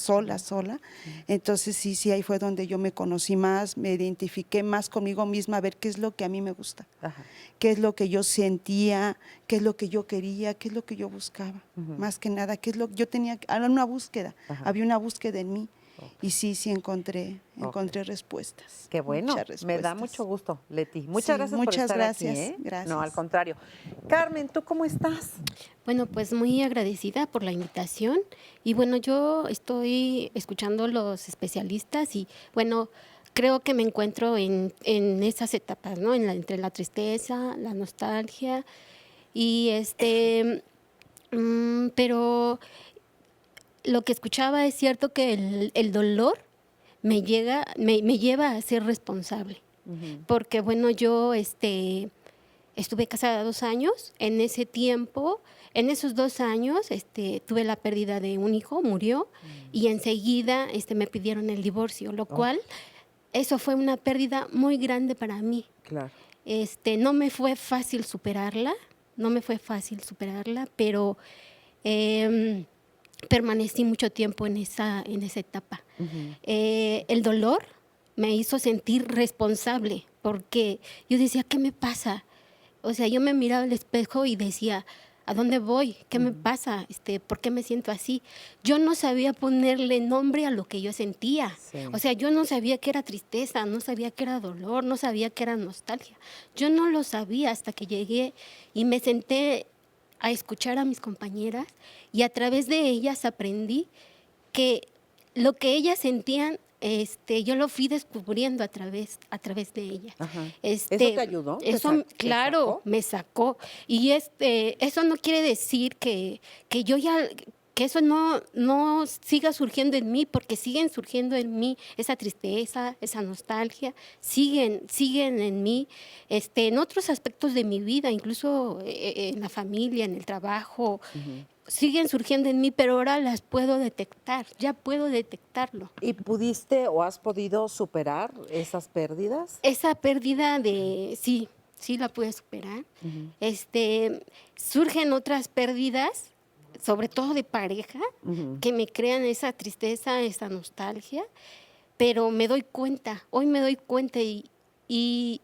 Entonces sí, ahí fue donde yo me conocí más, me identifiqué más conmigo misma, a ver qué es lo que a mí me gusta, Ajá. qué es lo que yo sentía, qué es lo que yo quería, qué es lo que yo buscaba. Más que nada, qué es lo que yo tenía, era una búsqueda, había una búsqueda en mí. Y sí encontré respuestas. Qué bueno, muchas me da respuestas. mucho gusto, Leti. Sí, Muchas gracias por muchas estar gracias, aquí. gracias. No, al contrario. Carmen, ¿tú cómo estás? Bueno, pues muy agradecida por la invitación y bueno, yo estoy escuchando los especialistas y bueno, creo que me encuentro en esas etapas, ¿no? Entre la tristeza, la nostalgia y pero lo que escuchaba es cierto que el dolor me lleva a ser responsable. Porque bueno, yo estuve casada 2 años, en ese tiempo, en esos 2 años tuve la pérdida de un hijo, murió, y enseguida me pidieron el divorcio, lo cual, eso fue una pérdida muy grande para mí. Claro. No me fue fácil superarla, pero permanecí mucho tiempo en esa etapa. El dolor me hizo sentir responsable porque yo decía, ¿qué me pasa? O sea, yo me miraba al espejo y decía, ¿a dónde voy? ¿Qué me pasa? ¿Por qué me siento así? Yo no sabía ponerle nombre a lo que yo sentía. Sí. O sea, yo no sabía que era tristeza, no sabía que era dolor, no sabía que era nostalgia. Yo no lo sabía hasta que llegué y me senté a escuchar a mis compañeras y a través de ellas aprendí que lo que ellas sentían, yo lo fui descubriendo a través de ellas. Ajá. ¿Eso te ayudó? Eso, claro, me sacó. Y eso no quiere decir que eso no siga surgiendo en mí, porque siguen surgiendo en mí esa tristeza, esa nostalgia, siguen en mí, en otros aspectos de mi vida, incluso en la familia, en el trabajo, siguen surgiendo en mí, pero ahora las puedo detectar, ya puedo detectarlo. ¿Y pudiste o has podido superar esas pérdidas? Esa pérdida sí la pude superar. Surgen otras pérdidas, sobre todo de pareja, que me crean esa tristeza, esa nostalgia, pero me doy cuenta, hoy me doy cuenta y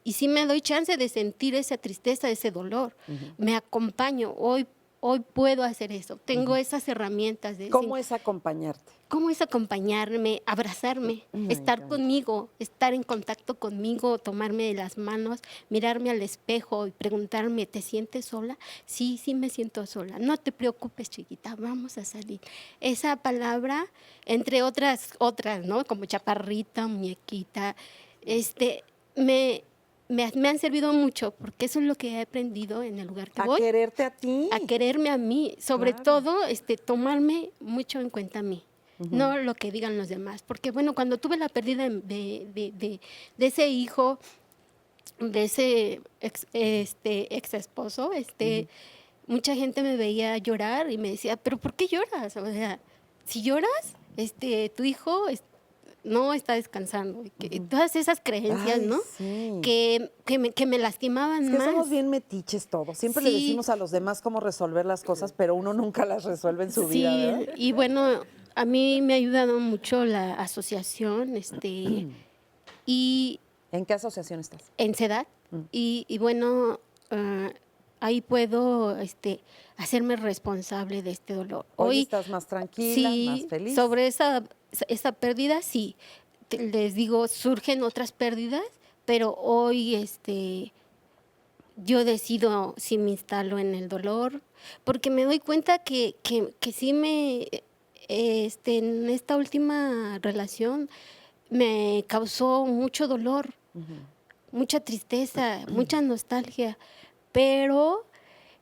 sí me doy chance de sentir esa tristeza, ese dolor. Me acompaño, hoy hoy puedo hacer eso. Tengo esas herramientas. ¿Cómo es acompañarte? ¿Cómo es acompañarme, abrazarme, estar conmigo, estar en contacto conmigo, tomarme de las manos, mirarme al espejo y preguntarme, ¿te sientes sola? Sí, sí me siento sola. No te preocupes, chiquita, vamos a salir. Esa palabra, entre otras, ¿no? Como chaparrita, muñequita, me han servido mucho, porque eso es lo que he aprendido en el lugar que voy. A quererte a ti. A quererme a mí, sobre todo tomarme mucho en cuenta a mí. No lo que digan los demás, porque bueno, cuando tuve la pérdida de ese hijo, de ese ex esposo, mucha gente me veía llorar y me decía, ¿pero por qué lloras? O sea, si lloras, tu hijo no está descansando. Todas esas creencias, Ay, ¿no? sí. Que me lastimaban Es que más. somos bien metiches todos. Siempre le Sí. decimos a los demás cómo resolver las cosas, pero uno nunca las resuelve en su vida, ¿verdad? Y bueno, a mí me ha ayudado mucho la asociación, y... ¿En qué asociación estás? En CEDAT. Y bueno, ahí puedo hacerme responsable de este dolor. Hoy estás más tranquila, sí, más feliz. Sobre esa pérdida, sí. Les digo, surgen otras pérdidas, pero hoy yo decido si me instalo en el dolor, porque me doy cuenta que sí en esta última relación me causó mucho dolor, mucha tristeza, mucha nostalgia, pero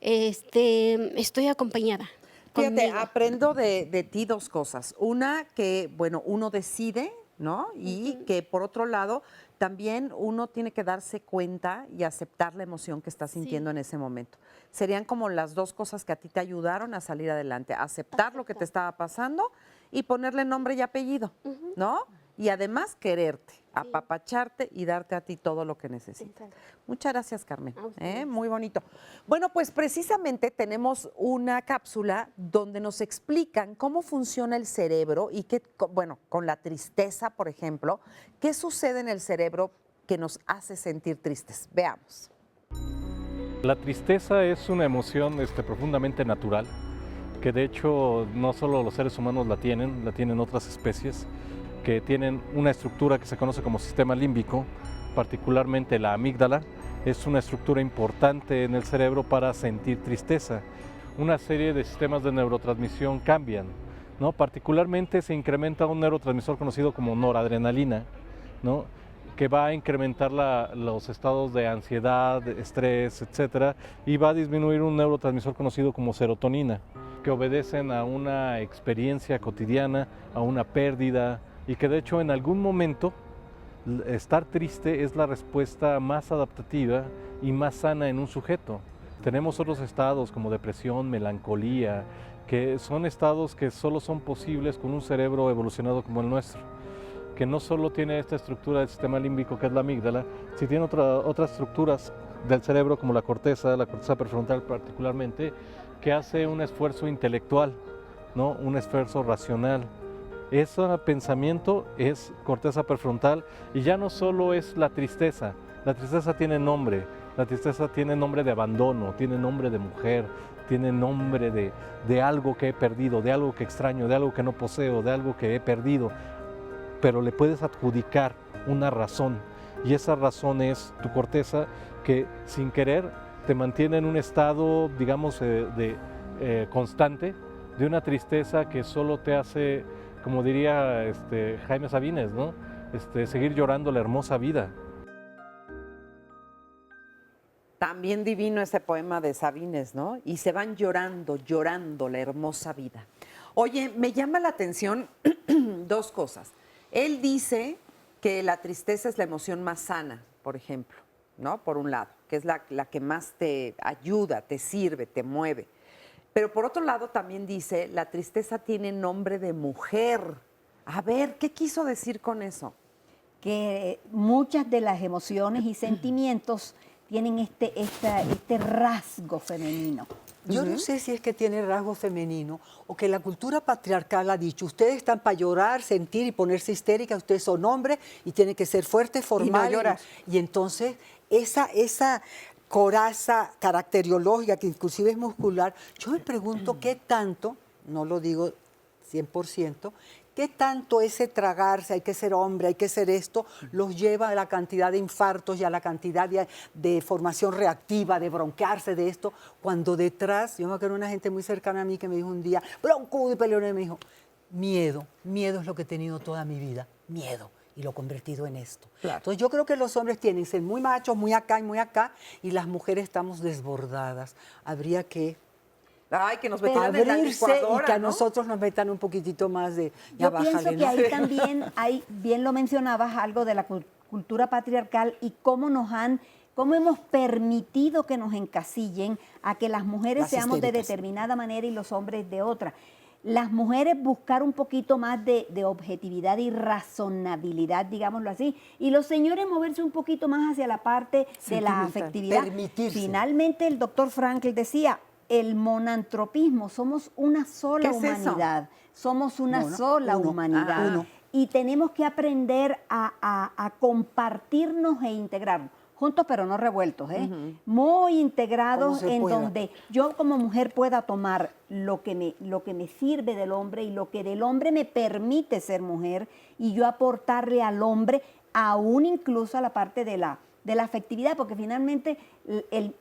estoy acompañada. Fíjate, conmigo. aprendo de ti dos cosas. Una, que, bueno, uno decide, ¿no? Y que, por otro lado, también uno tiene que darse cuenta y aceptar la emoción que está sintiendo en ese momento. Serían como las dos cosas que a ti te ayudaron a salir adelante. Aceptar lo que te estaba pasando y ponerle nombre y apellido, ¿no? Y además quererte, apapacharte y darte a ti todo lo que necesitas. Muchas gracias, Carmen. Muy bonito. Bueno, pues precisamente tenemos una cápsula donde nos explican cómo funciona el cerebro y qué, bueno, con la tristeza, por ejemplo, qué sucede en el cerebro que nos hace sentir tristes. Veamos. La tristeza es una emoción profundamente natural, que de hecho no solo los seres humanos la tienen otras especies, que tienen una estructura que se conoce como sistema límbico, particularmente la amígdala. Es una estructura importante en el cerebro para sentir tristeza. Una serie de sistemas de neurotransmisión cambian, ¿no? Particularmente se incrementa un neurotransmisor conocido como noradrenalina, ¿no? Que va a incrementar los estados de ansiedad, de estrés, etcétera, y va a disminuir un neurotransmisor conocido como serotonina, que obedecen a una experiencia cotidiana, a una pérdida, y que de hecho en algún momento estar triste es la respuesta más adaptativa y más sana en un sujeto. Tenemos otros estados como depresión, melancolía, que son estados que solo son posibles con un cerebro evolucionado como el nuestro, que no solo tiene esta estructura del sistema límbico que es la amígdala, sino tiene otras estructuras del cerebro como la corteza prefrontal particularmente, que hace un esfuerzo intelectual, ¿no? Un esfuerzo racional. Ese pensamiento es corteza prefrontal y ya no solo es la tristeza tiene nombre, la tristeza tiene nombre de abandono, tiene nombre de mujer, tiene nombre de algo que he perdido, de algo que extraño, de algo que no poseo, de algo que he perdido, pero le puedes adjudicar una razón y esa razón es tu corteza que sin querer te mantiene en un estado, digamos, constante de una tristeza que solo te hace, como diría Jaime Sabines, ¿no? Seguir llorando la hermosa vida. También divino ese poema de Sabines, ¿no? Y se van llorando, llorando la hermosa vida. Oye, me llama la atención dos cosas. Él dice que la tristeza es la emoción más sana, por ejemplo, ¿no? Por un lado, que es la que más te ayuda, te sirve, te mueve. Pero por otro lado también dice, la tristeza tiene nombre de mujer. A ver, ¿qué quiso decir con eso? Que muchas de las emociones y sentimientos tienen este rasgo femenino. Yo no sé si es que tiene rasgo femenino o que la cultura patriarcal ha dicho, ustedes están para llorar, sentir y ponerse histérica, ustedes son hombres y tienen que ser fuertes, formales. llorar. Y entonces esa coraza caracteriológica, que inclusive es muscular, yo me pregunto qué tanto, no lo digo 100%, qué tanto ese tragarse, hay que ser hombre, hay que ser esto, los lleva a la cantidad de infartos y a la cantidad de formación reactiva, de bronquearse de esto, cuando detrás, yo me acuerdo de una gente muy cercana a mí que me dijo un día, broncudo y peleón, y me dijo, miedo es lo que he tenido toda mi vida, miedo. Y lo he convertido en esto. Claro. Entonces yo creo que los hombres tienen que ser muy machos, muy acá, y las mujeres estamos desbordadas. Habría que nos metan en la licuadora, y que a ¿no? nosotros nos metan un poquitito más de... Yo pienso que ahí también hay, bien lo mencionabas, algo de la cultura patriarcal y cómo hemos permitido que nos encasillen a que las mujeres seamos de determinada manera y los hombres de otra. Las mujeres buscar un poquito más de objetividad y razonabilidad, digámoslo así, y los señores moverse un poquito más hacia la parte de la afectividad. Permitirse. Finalmente, el doctor Frankl decía, el monantropismo, somos una sola humanidad, somos una sola humanidad, y tenemos que aprender a compartirnos e integrarnos. Juntos pero no revueltos, muy integrados, en donde yo como mujer pueda tomar lo que me sirve del hombre y lo que del hombre me permite ser mujer y yo aportarle al hombre aún incluso a la parte de la afectividad, porque finalmente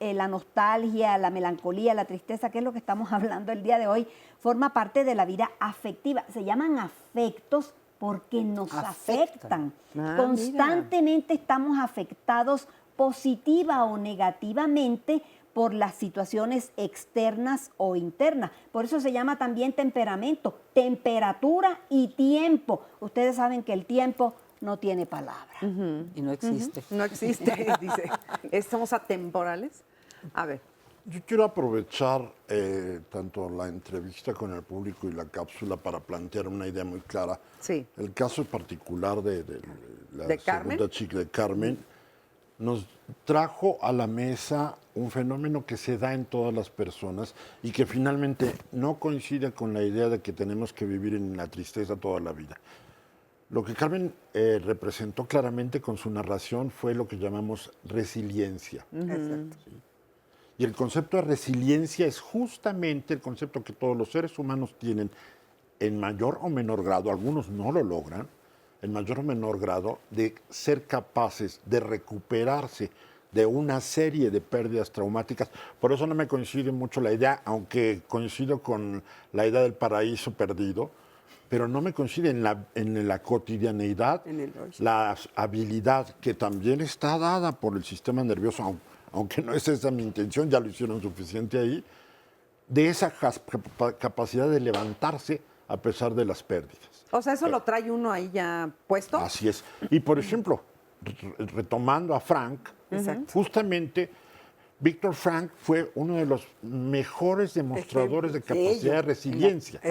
la nostalgia, la melancolía, la tristeza, que es lo que estamos hablando el día de hoy, forma parte de la vida afectiva. Se llaman afectos porque nos afectan. Constantemente estamos afectados positiva o negativamente por las situaciones externas o internas. Por eso se llama también temperamento, temperatura y tiempo. Ustedes saben que el tiempo no tiene palabra. Y no existe. No existe, dice. ¿Somos atemporales? A ver. Yo quiero aprovechar tanto la entrevista con el público y la cápsula para plantear una idea muy clara. Sí. El caso particular de la segunda chica, de Carmen, nos trajo a la mesa un fenómeno que se da en todas las personas y que finalmente no coincide con la idea de que tenemos que vivir en la tristeza toda la vida. Lo que Carmen representó claramente con su narración fue lo que llamamos resiliencia. Exacto. ¿Sí? Y el concepto de resiliencia es justamente el concepto que todos los seres humanos tienen en mayor o menor grado, algunos no lo logran, en mayor o menor grado, de ser capaces de recuperarse de una serie de pérdidas traumáticas. Por eso no me coincide mucho la idea, aunque coincido con la idea del paraíso perdido, pero no me coincide en la cotidianeidad, la habilidad que también está dada por el sistema nervioso, aunque no es esa mi intención, ya lo hicieron suficiente ahí, de esa capacidad de levantarse a pesar de las pérdidas. O sea, ¿eso lo trae uno ahí ya puesto? Así es. Y por ejemplo, retomando a Frank, justamente Víctor Frank fue uno de los mejores demostradores de capacidad de resiliencia,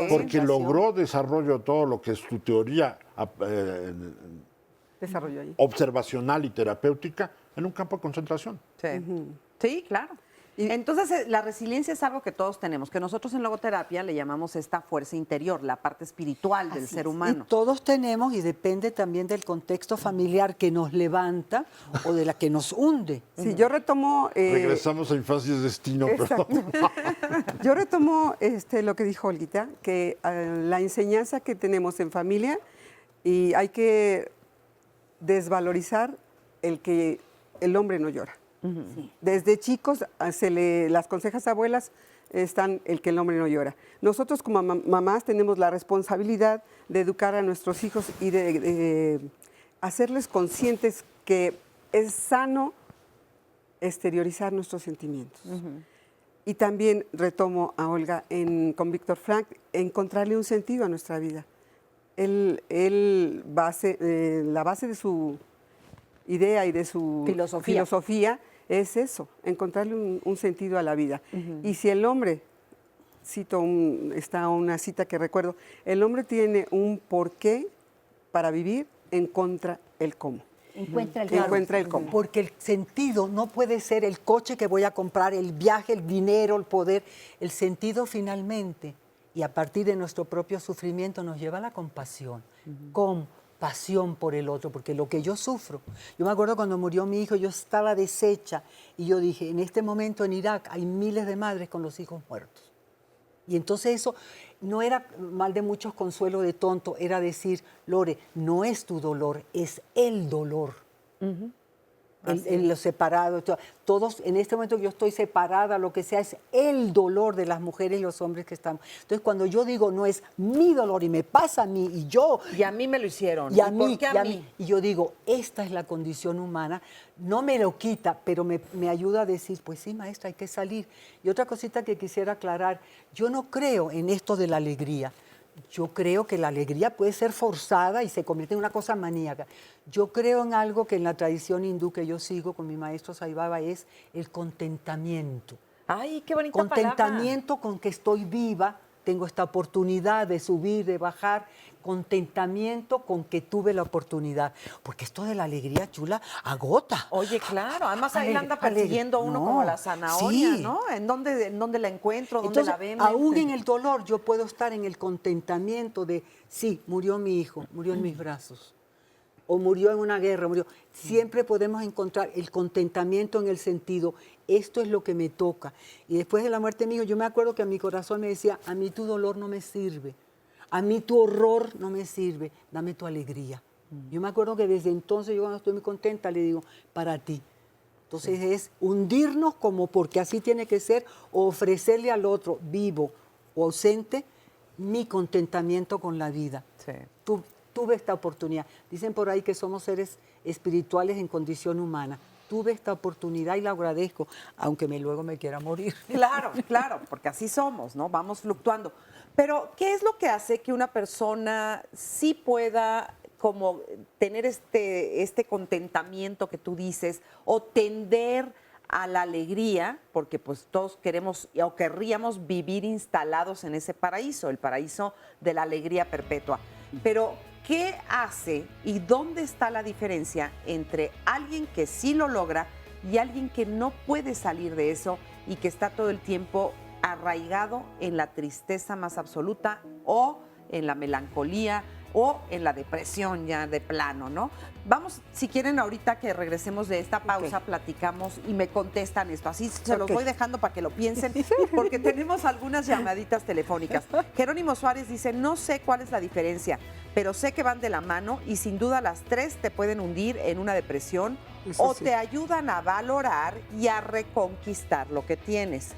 porque logró desarrollo de todo lo que es su teoría observacional y terapéutica en un campo de concentración. Sí, sí, claro. Entonces, la resiliencia es algo que todos tenemos, que nosotros en logoterapia le llamamos esta fuerza interior, la parte espiritual del ser humano. Y todos tenemos, y depende también del contexto familiar que nos levanta o de la que nos hunde. Sí, yo retomo... Regresamos a Infancia es Destino. Pero... Yo retomo lo que dijo Olguita, que la enseñanza que tenemos en familia, y hay que desvalorizar el que el hombre no llora. Sí. Desde chicos, las consejas abuelas están el que el hombre no llora. Nosotros como mamás tenemos la responsabilidad de educar a nuestros hijos y de hacerles conscientes que es sano exteriorizar nuestros sentimientos. Y también retomo a Olga con Víctor Frank, encontrarle un sentido a nuestra vida. La base de su idea y de su filosofía es eso, encontrarle un sentido a la vida. Y si el hombre, está una cita que recuerdo, el hombre tiene un porqué para vivir, encuentra el cómo. Encuentra el cómo. Porque el sentido no puede ser el coche que voy a comprar, el viaje, el dinero, el poder. El sentido finalmente, y a partir de nuestro propio sufrimiento, nos lleva a la compasión. pasión por el otro, porque lo que yo sufro. Yo me acuerdo cuando murió mi hijo, yo estaba deshecha y yo dije, en este momento en Irak hay miles de madres con los hijos muertos. Y entonces eso no era mal de muchos consuelo de tonto, era decir, Lore, no es tu dolor, es el dolor. En lo separado, todos, en este momento yo estoy separada, lo que sea, es el dolor de las mujeres y los hombres que estamos. Entonces, cuando yo digo, no es mi dolor y me pasa a mí y yo... Y a mí me lo hicieron. Y a mí, ¿Por qué a mí? Y yo digo, esta es la condición humana, no me lo quita, pero me ayuda a decir, pues sí, maestra, hay que salir. Y otra cosita que quisiera aclarar, yo no creo en esto de la alegría. Yo creo que la alegría puede ser forzada y se convierte en una cosa maníaca. Yo creo en algo que en la tradición hindú que yo sigo con mi maestro Sai Baba es el contentamiento. ¡Ay, qué bonita contentamiento palabra! Con que estoy viva, tengo esta oportunidad de subir, de bajar. Contentamiento con que tuve la oportunidad. Porque esto de la alegría, chula, agota. Oye, claro. Además, ahí la anda persiguiendo a uno como la zanahoria, sí. ¿No? ¿En dónde la encuentro? ¿Dónde Entonces, la venden? Aún en el dolor, yo puedo estar en el contentamiento de, sí, murió mi hijo, murió en mis brazos. O murió en una guerra, murió. Siempre podemos encontrar el contentamiento en el sentido, esto es lo que me toca. Y después de la muerte de mi hijo, yo me acuerdo que a mi corazón me decía, a mí tu dolor no me sirve. A mí tu horror no me sirve, dame tu alegría. Yo me acuerdo que desde entonces yo cuando estoy muy contenta le digo, para ti. Entonces es hundirnos como porque así tiene que ser o ofrecerle al otro, vivo o ausente, mi contentamiento con la vida. Sí. Tuve esta oportunidad. Dicen por ahí que somos seres espirituales en condición humana. Tuve esta oportunidad y la agradezco, aunque luego me quiera morir. Claro, claro, porque así somos, ¿no? Vamos fluctuando. Pero, ¿qué es lo que hace que una persona sí pueda como tener este contentamiento que tú dices o tender a la alegría? Porque pues todos queremos o querríamos vivir instalados en ese paraíso, el paraíso de la alegría perpetua. Pero, ¿qué hace y dónde está la diferencia entre alguien que sí lo logra y alguien que no puede salir de eso y que está todo el tiempo arraigado en la tristeza más absoluta o en la melancolía o en la depresión ya de plano, ¿no? Vamos, si quieren ahorita que regresemos de esta pausa, platicamos y me contestan esto. Así se los voy dejando para que lo piensen, porque tenemos algunas llamaditas telefónicas. Jerónimo Suárez dice, no sé cuál es la diferencia, pero sé que van de la mano y sin duda las tres te pueden hundir en una depresión o te ayudan a valorar y a reconquistar lo que tienes.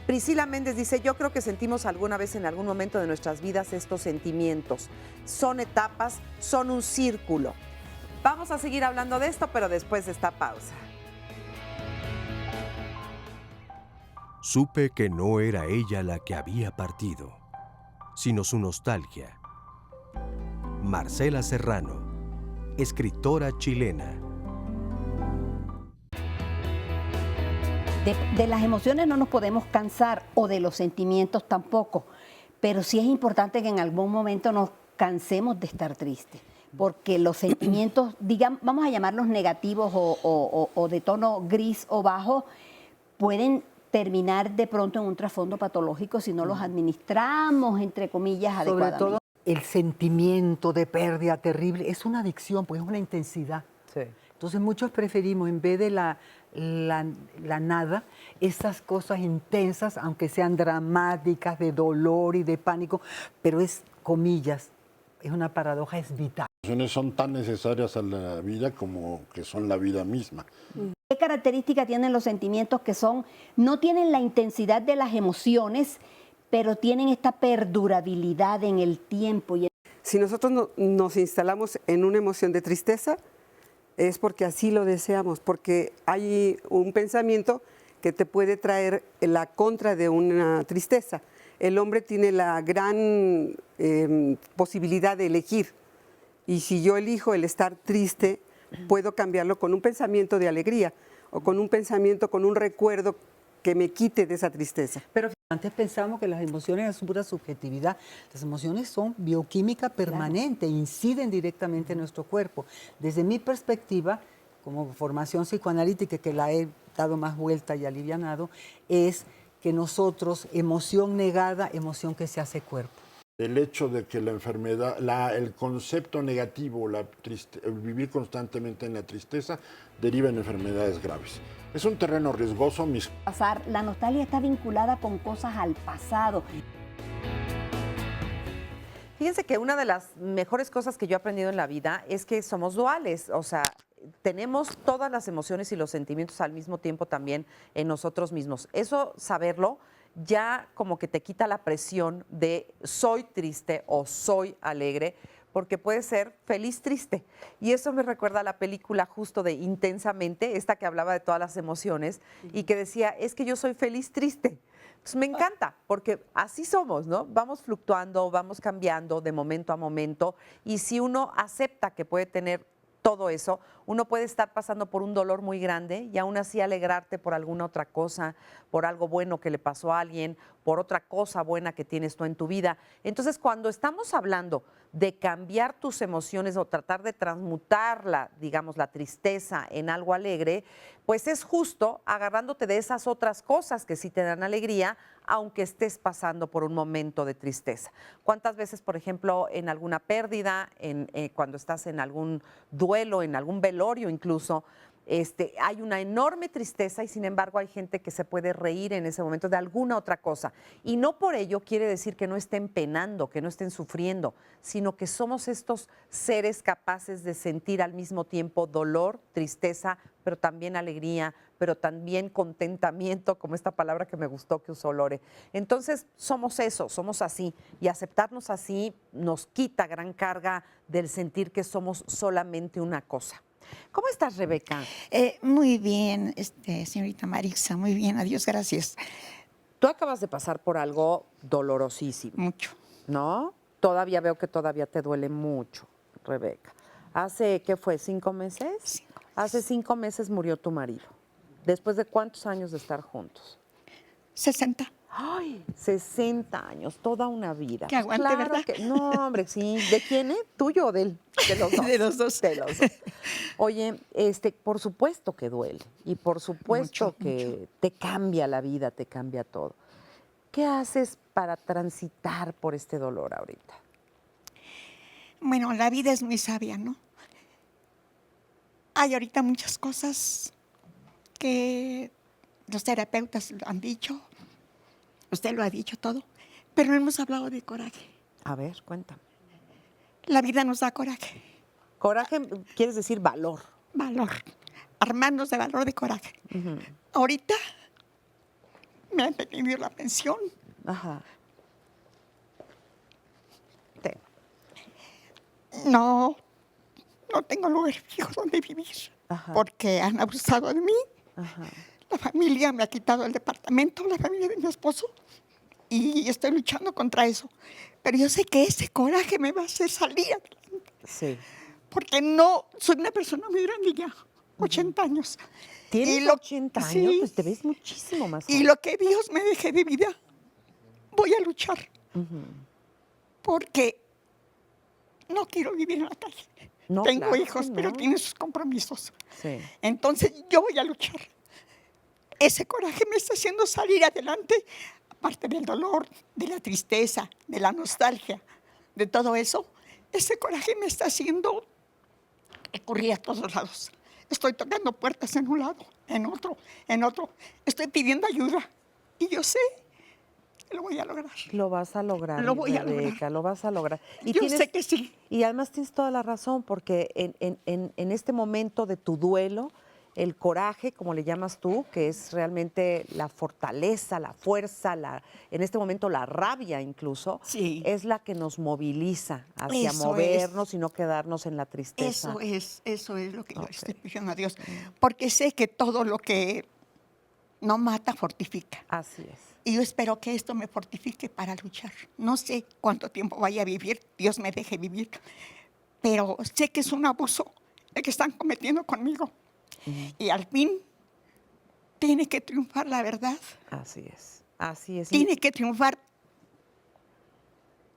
Priscila Méndez dice, yo creo que sentimos alguna vez en algún momento de nuestras vidas estos sentimientos. Son etapas, son un círculo. Vamos a seguir hablando de esto, pero después de esta pausa. Supe que no era ella la que había partido, sino su nostalgia. Marcela Serrano, escritora chilena. De las emociones no nos podemos cansar o de los sentimientos tampoco, pero sí es importante que en algún momento nos cansemos de estar tristes, porque los sentimientos, digamos, vamos a llamarlos negativos o de tono gris o bajo, pueden terminar de pronto en un trasfondo patológico si no los administramos, entre comillas, adecuadamente. Sobre todo el sentimiento de pérdida terrible es una adicción, porque es una intensidad. Sí. Entonces muchos preferimos, en vez de la nada, esas cosas intensas, aunque sean dramáticas, de dolor y de pánico, pero es, comillas, es una paradoja, es vital. Las emociones son tan necesarias a la vida como que son la vida misma. ¿Qué características tienen los sentimientos que no tienen la intensidad de las emociones, pero tienen esta perdurabilidad en el tiempo? Si nosotros nos instalamos en una emoción de tristeza, es porque así lo deseamos, porque hay un pensamiento que te puede traer la contra de una tristeza. El hombre tiene la gran posibilidad de elegir, y si yo elijo el estar triste, puedo cambiarlo con un pensamiento de alegría, o con un pensamiento, con un recuerdo que me quite de esa tristeza. Pero antes pensamos que las emociones son pura subjetividad. Las emociones son bioquímica permanente, inciden directamente en nuestro cuerpo. Desde mi perspectiva, como formación psicoanalítica, que la he dado más vuelta y alivianado, es que nosotros, emoción negada, emoción que se hace cuerpo. el hecho de que la enfermedad, el concepto negativo, el vivir constantemente en la tristeza, deriva en enfermedades graves. Es un terreno riesgoso. La nostalgia está vinculada con cosas al pasado. Fíjense que una de las mejores cosas que yo he aprendido en la vida es que somos duales, o sea, tenemos todas las emociones y los sentimientos al mismo tiempo también en nosotros mismos. Eso, saberlo, ya como que te quita la presión de soy triste o soy alegre, porque puede ser feliz triste. Y eso me recuerda a la película justo de Intensamente, esta que hablaba de todas las emociones y que decía, es que yo soy feliz triste. Entonces me encanta, porque así somos, ¿no? Vamos fluctuando, vamos cambiando de momento a momento, y si uno acepta que puede tener todo eso, uno puede estar pasando por un dolor muy grande y aún así alegrarte por alguna otra cosa, por algo bueno que le pasó a alguien, por otra cosa buena que tienes tú en tu vida. Entonces, cuando estamos hablando de cambiar tus emociones o tratar de transmutarla, digamos, la tristeza en algo alegre, pues es justo agarrándote de esas otras cosas que sí te dan alegría, aunque estés pasando por un momento de tristeza. ¿Cuántas veces, por ejemplo, en alguna pérdida, cuando estás en algún duelo, en algún velorio incluso, hay una enorme tristeza y sin embargo hay gente que se puede reír en ese momento de alguna otra cosa? Y no por ello quiere decir que no estén penando, que no estén sufriendo, sino que somos estos seres capaces de sentir al mismo tiempo dolor, tristeza, pero también alegría, pero también contentamiento, como esta palabra que me gustó que usó Lore. Entonces somos eso, somos así, y aceptarnos así nos quita gran carga del sentir que somos solamente una cosa. ¿Cómo estás, Rebeca? Muy bien, señorita Marixa, muy bien, adiós, gracias. Tú acabas de pasar por algo dolorosísimo. Mucho. ¿No? Todavía veo que todavía te duele mucho, Rebeca. ¿Hace, qué fue, 5 meses? 5 meses. Hace 5 meses murió tu marido. ¿Después de cuántos años de estar juntos? 60. ¡Ay! 60 años, toda una vida. Que aguante, ¿verdad? No, hombre, sí. ¿De quién, ¿Tuyo o de él? De los dos. De los dos. De los dos. Oye, por supuesto que duele y por supuesto que te cambia la vida, te cambia todo. ¿Qué haces para transitar por este dolor ahorita? Bueno, la vida es muy sabia, ¿no? Hay ahorita muchas cosas que los terapeutas lo han dicho, usted lo ha dicho todo, pero no hemos hablado de coraje. A ver, cuéntame. La vida nos da coraje. Coraje, quieres decir valor. Valor. Armarnos de valor, de coraje. Ahorita me han detenido la pensión. Ajá. No tengo lugar fijo donde vivir. Ajá. Porque han abusado de mí. Ajá. La familia me ha quitado el departamento, la familia de mi esposo, y estoy luchando contra eso. Pero yo sé que ese coraje me va a hacer salir adelante. Sí. Porque no, soy una persona muy grande ya, 80 años. ¿Tienes 80 años? Sí. Pues te ves muchísimo más joven. Y lo que Dios me deje de vida, voy a luchar. Porque no quiero vivir en la calle. No, tengo hijos, pero tienen sus compromisos. Sí. Entonces yo voy a luchar. Ese coraje me está haciendo salir adelante, aparte del dolor, de la tristeza, de la nostalgia, de todo eso. Ese coraje me está haciendo recurrir a todos lados. Estoy tocando puertas en un lado, en otro. Estoy pidiendo ayuda y yo sé que lo voy a lograr. Lo vas a lograr, lo voy Rebeca, a lograr. Lo vas a lograr. Y yo sé que sí. Y además tienes toda la razón, porque en este momento de tu duelo, el coraje, como le llamas tú, que es realmente la fortaleza, la fuerza, en este momento la rabia incluso, sí, es la que nos moviliza hacia movernos y no quedarnos en la tristeza. Eso es lo que yo estoy pidiendo a Dios. Porque sé que todo lo que no mata fortifica. Así es. Y yo espero que esto me fortifique para luchar. No sé cuánto tiempo vaya a vivir, Dios me deje vivir, pero sé que es un abuso el que están cometiendo conmigo. Y al fin tiene que triunfar la verdad. Así es, así es. Tiene que triunfar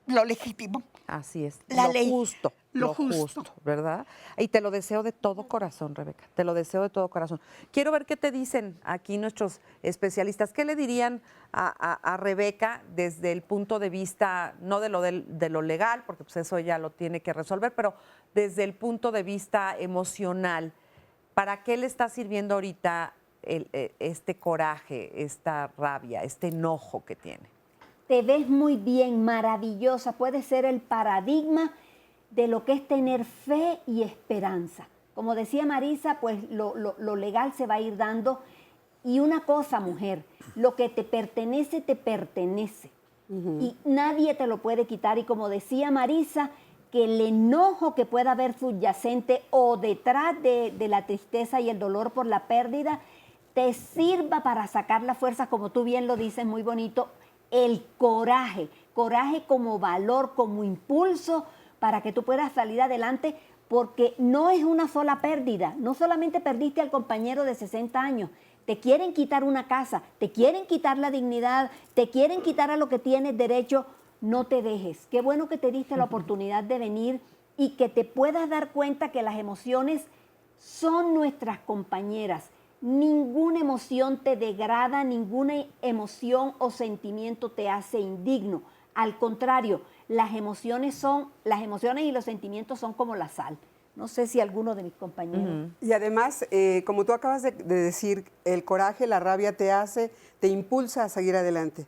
lo legítimo. Así es, la lo ley, justo. lo justo. ¿Verdad? Y te lo deseo de todo corazón, Rebeca, te lo deseo de todo corazón. Quiero ver qué te dicen aquí nuestros especialistas. ¿Qué le dirían a Rebeca desde el punto de vista, no de lo legal, porque pues eso ella lo tiene que resolver, pero desde el punto de vista emocional? ¿Para qué le está sirviendo ahorita este coraje, esta rabia, este enojo que tiene? Te ves muy bien, maravillosa. Puede ser el paradigma de lo que es tener fe y esperanza. Como decía Marisa, pues lo legal se va a ir dando. Y una cosa, mujer, lo que te pertenece, te pertenece. Y nadie te lo puede quitar. Y como decía Marisa, que el enojo que pueda haber subyacente o detrás de la tristeza y el dolor por la pérdida, te sirva para sacar la fuerza, como tú bien lo dices, muy bonito, el coraje como valor, como impulso para que tú puedas salir adelante, porque no es una sola pérdida, no solamente perdiste al compañero de 60 años, te quieren quitar una casa, te quieren quitar la dignidad, te quieren quitar a lo que tienes derecho. No te dejes. Qué bueno que te diste la oportunidad de venir y que te puedas dar cuenta que las emociones son nuestras compañeras. Ninguna emoción te degrada, ninguna emoción o sentimiento te hace indigno. Al contrario, las emociones y los sentimientos son como la sal. No sé si alguno de mis compañeros. Y además, como tú acabas de decir, el coraje, la rabia te impulsa a seguir adelante.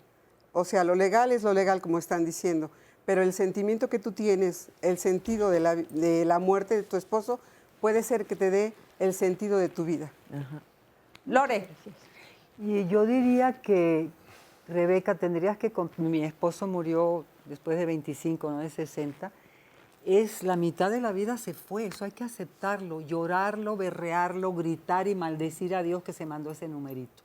O sea, lo legal es lo legal, como están diciendo, pero el sentimiento que tú tienes, el sentido de la muerte de tu esposo, puede ser que te dé el sentido de tu vida. Lore. Y yo diría que, Rebeca, tendrías que, mi esposo murió después de 25, no de 60, la mitad de la vida se fue, eso hay que aceptarlo, llorarlo, berrearlo, gritar y maldecir a Dios que se mandó ese numerito.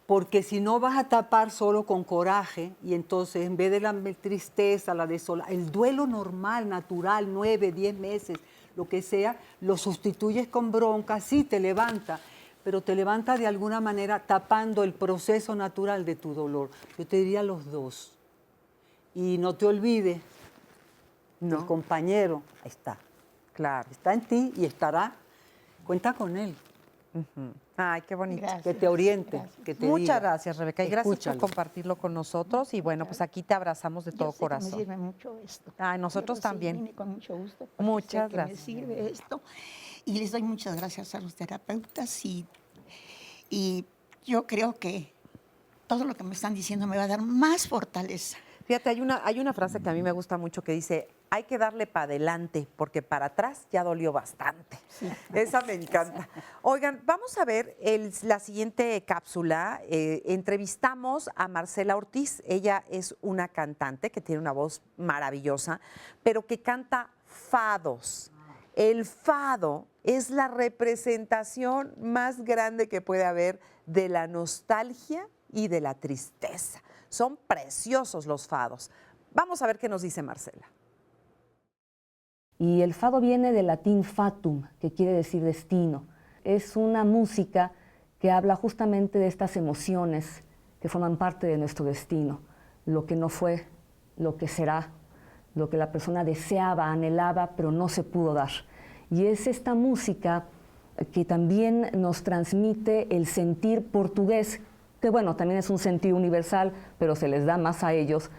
Porque si no vas a tapar solo con coraje, y entonces en vez de la tristeza, la desolación, el duelo normal, natural, 9, 10 meses, lo que sea, lo sustituyes con bronca, sí te levanta, pero te levanta de alguna manera tapando el proceso natural de tu dolor. Yo te diría los dos. Y no te olvides, el compañero está. Claro. Está en ti y estará. Cuenta con él. Ay, qué bonito. Gracias. Que te oriente, que te Muchas diga. gracias, Rebeca, y gracias Escúchalo. por compartirlo con nosotros. Y bueno, pues aquí te abrazamos de todo corazón. Me sirve mucho esto. Ay, nosotros Yo lo también. vine con mucho gusto. porque Muchas sé que gracias. Me sirve esto. Y les doy muchas gracias a los terapeutas y yo creo que todo lo que me están diciendo me va a dar más fortaleza. Fíjate, hay una frase que a mí me gusta mucho que dice, hay que darle para adelante, porque para atrás ya dolió bastante. Sí. Esa me encanta. Oigan, vamos a ver la siguiente cápsula. Entrevistamos a Marcela Ortiz. Ella es una cantante que tiene una voz maravillosa, pero que canta fados. El fado es la representación más grande que puede haber de la nostalgia y de la tristeza. Son preciosos los fados. Vamos a ver qué nos dice Marcela. Y el fado viene del latín fatum, que quiere decir destino. Es una música que habla justamente de estas emociones que forman parte de nuestro destino. Lo que no fue, lo que será, lo que la persona deseaba, anhelaba, pero no se pudo dar. Y es esta música que también nos transmite el sentir portugués, que bueno, también es un sentir universal, pero se les da más a ellos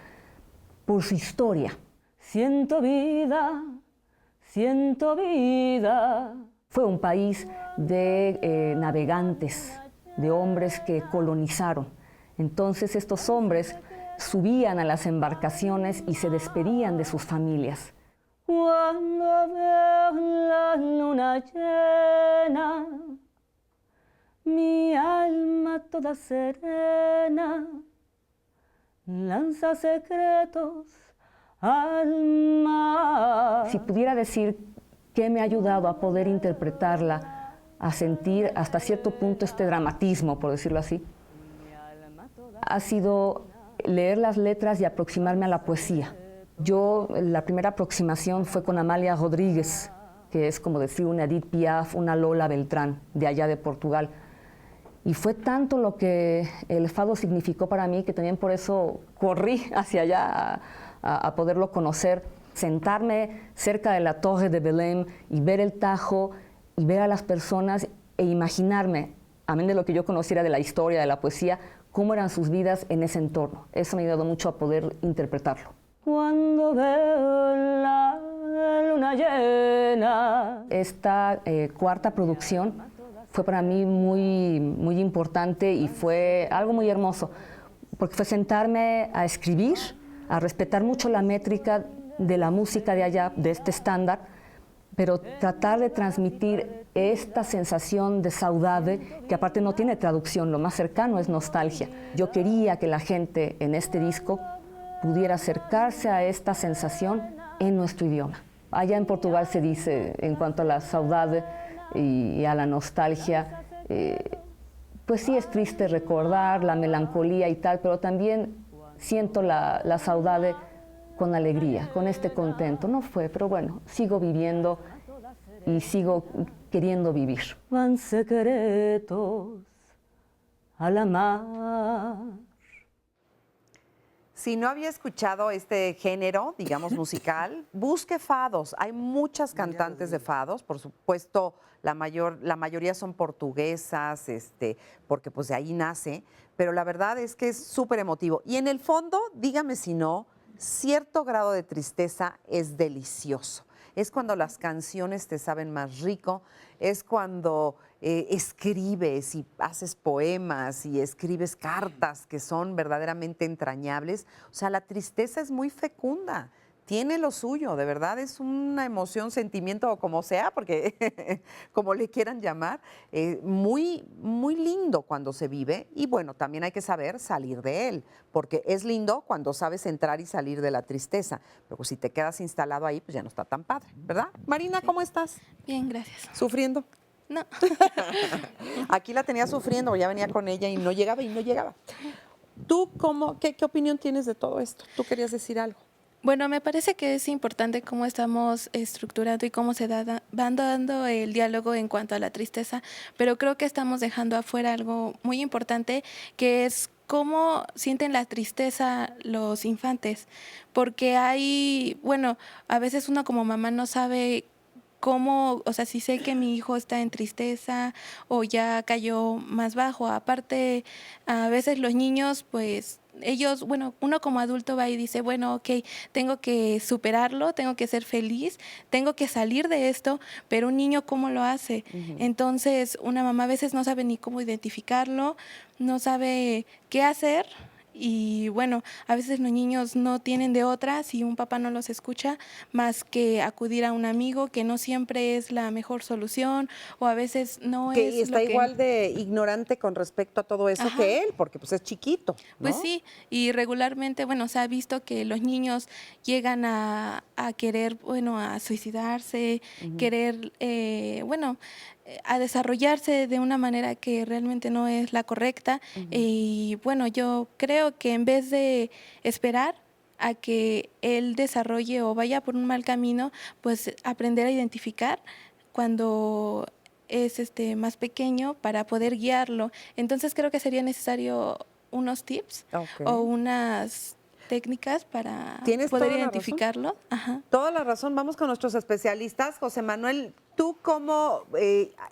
por su historia. Siento vida, siento vida. Fue un país de navegantes, de hombres que colonizaron. Entonces estos hombres subían a las embarcaciones y se despedían de sus familias. Cuando veo la luna llena, mi alma toda serena lanza secretos al mar. Si pudiera decir qué me ha ayudado a poder interpretarla, a sentir hasta cierto punto este dramatismo, por decirlo así, ha sido leer las letras y aproximarme a la poesía. La primera aproximación fue con Amália Rodríguez, que es como decir una Edith Piaf, una Lola Beltrán, de allá de Portugal. Y fue tanto lo que el fado significó para mí que también por eso corrí hacia allá a poderlo conocer. Sentarme cerca de la Torre de Belém y ver el Tajo y ver a las personas e imaginarme, a menos de lo que yo conociera de la historia, de la poesía, cómo eran sus vidas en ese entorno. Eso me ha ayudado mucho a poder interpretarlo. Cuando veo la luna llena. Esta cuarta producción fue para mí muy importante y fue algo muy hermoso, porque fue sentarme a escribir, a respetar mucho la métrica de la música de allá, de este estándar, pero tratar de transmitir esta sensación de saudade, que aparte no tiene traducción, lo más cercano es nostalgia. Yo quería que la gente en este disco pudiera acercarse a esta sensación en nuestro idioma. Allá en Portugal se dice, en cuanto a la saudade y a la nostalgia, pues sí es triste recordar la melancolía y tal, pero también siento la saudade con alegría, con este contento. No fue, pero bueno, sigo viviendo y sigo queriendo vivir. Van secretos a la mar. Si no había escuchado este género, digamos, musical, busque fados. Hay muchas cantantes de fados, por supuesto, la mayoría son portuguesas, porque pues de ahí nace, pero la verdad es que es súper emotivo. Y en el fondo, dígame si no, cierto grado de tristeza es delicioso. Es cuando las canciones te saben más rico, es cuando escribes y haces poemas y escribes cartas que son verdaderamente entrañables. O sea, la tristeza es muy fecunda, tiene lo suyo, de verdad es una emoción, sentimiento o como sea, porque como le quieran llamar, muy, muy lindo cuando se vive y bueno, también hay que saber salir de él, porque es lindo cuando sabes entrar y salir de la tristeza, pero si te quedas instalado ahí, pues ya no está tan padre, ¿verdad? Marina, ¿cómo estás? Bien, gracias. ¿Sufriendo? No. Aquí la tenía sufriendo, ya venía con ella y no llegaba y no llegaba. ¿Tú qué opinión tienes de todo esto? ¿Tú querías decir algo? Bueno, me parece que es importante cómo estamos estructurando y cómo se van dando el diálogo en cuanto a la tristeza, pero creo que estamos dejando afuera algo muy importante, que es cómo sienten la tristeza los infantes, porque a veces uno como mamá no sabe cómo, o sea, si sé que mi hijo está en tristeza o ya cayó más bajo. Aparte, a veces los niños, pues, ellos, uno como adulto va y dice, bueno, ok, tengo que superarlo, tengo que ser feliz, tengo que salir de esto, pero un niño, ¿cómo lo hace? Entonces, una mamá a veces no sabe ni cómo identificarlo, no sabe qué hacer. Y bueno, a veces los niños no tienen de otra, si un papá no los escucha, más que acudir a un amigo, que no siempre es la mejor solución, o a veces no que es está lo que... igual de ignorante con respecto a todo eso que él, porque pues es chiquito, ¿no? Pues sí, y regularmente, se ha visto que los niños llegan a querer, a suicidarse, querer, a desarrollarse de una manera que realmente no es la correcta. Y yo creo que en vez de esperar a que él desarrolle o vaya por un mal camino, pues aprender a identificar cuando es más pequeño para poder guiarlo. Entonces creo que sería necesario unos tips o unas técnicas para poder identificarlo. Toda la razón. Vamos con nuestros especialistas. José Manuel, ¿tú cómo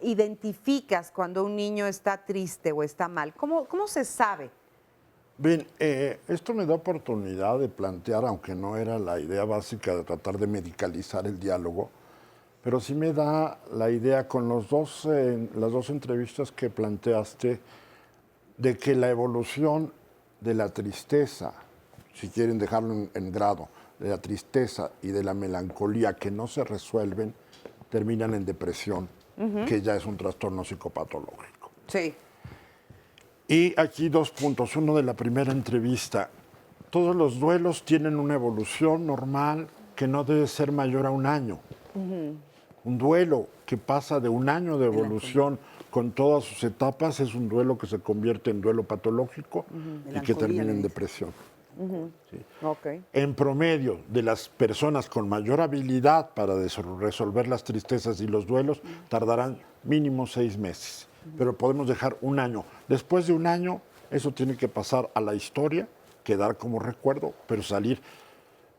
identificas cuando un niño está triste o está mal? ¿Cómo se sabe? Bien, esto me da oportunidad de plantear, aunque no era la idea básica de tratar de medicalizar el diálogo, pero sí me da la idea con las dos entrevistas que planteaste de que la evolución de la tristeza, si quieren dejarlo en grado, de la tristeza y de la melancolía que no se resuelven, terminan en depresión, que ya es un trastorno psicopatológico. Sí. Y aquí 2 puntos. Uno de la primera entrevista. Todos los duelos tienen una evolución normal que no debe ser mayor a 1 año. Un duelo que pasa de 1 año de evolución con todas sus etapas es un duelo que se convierte en duelo patológico y que termina en depresión. Sí. En promedio, de las personas con mayor habilidad para resolver las tristezas y los duelos, tardarán mínimo 6 meses, pero podemos dejar 1 año. Después de 1 año, eso tiene que pasar a la historia, quedar como recuerdo, pero salir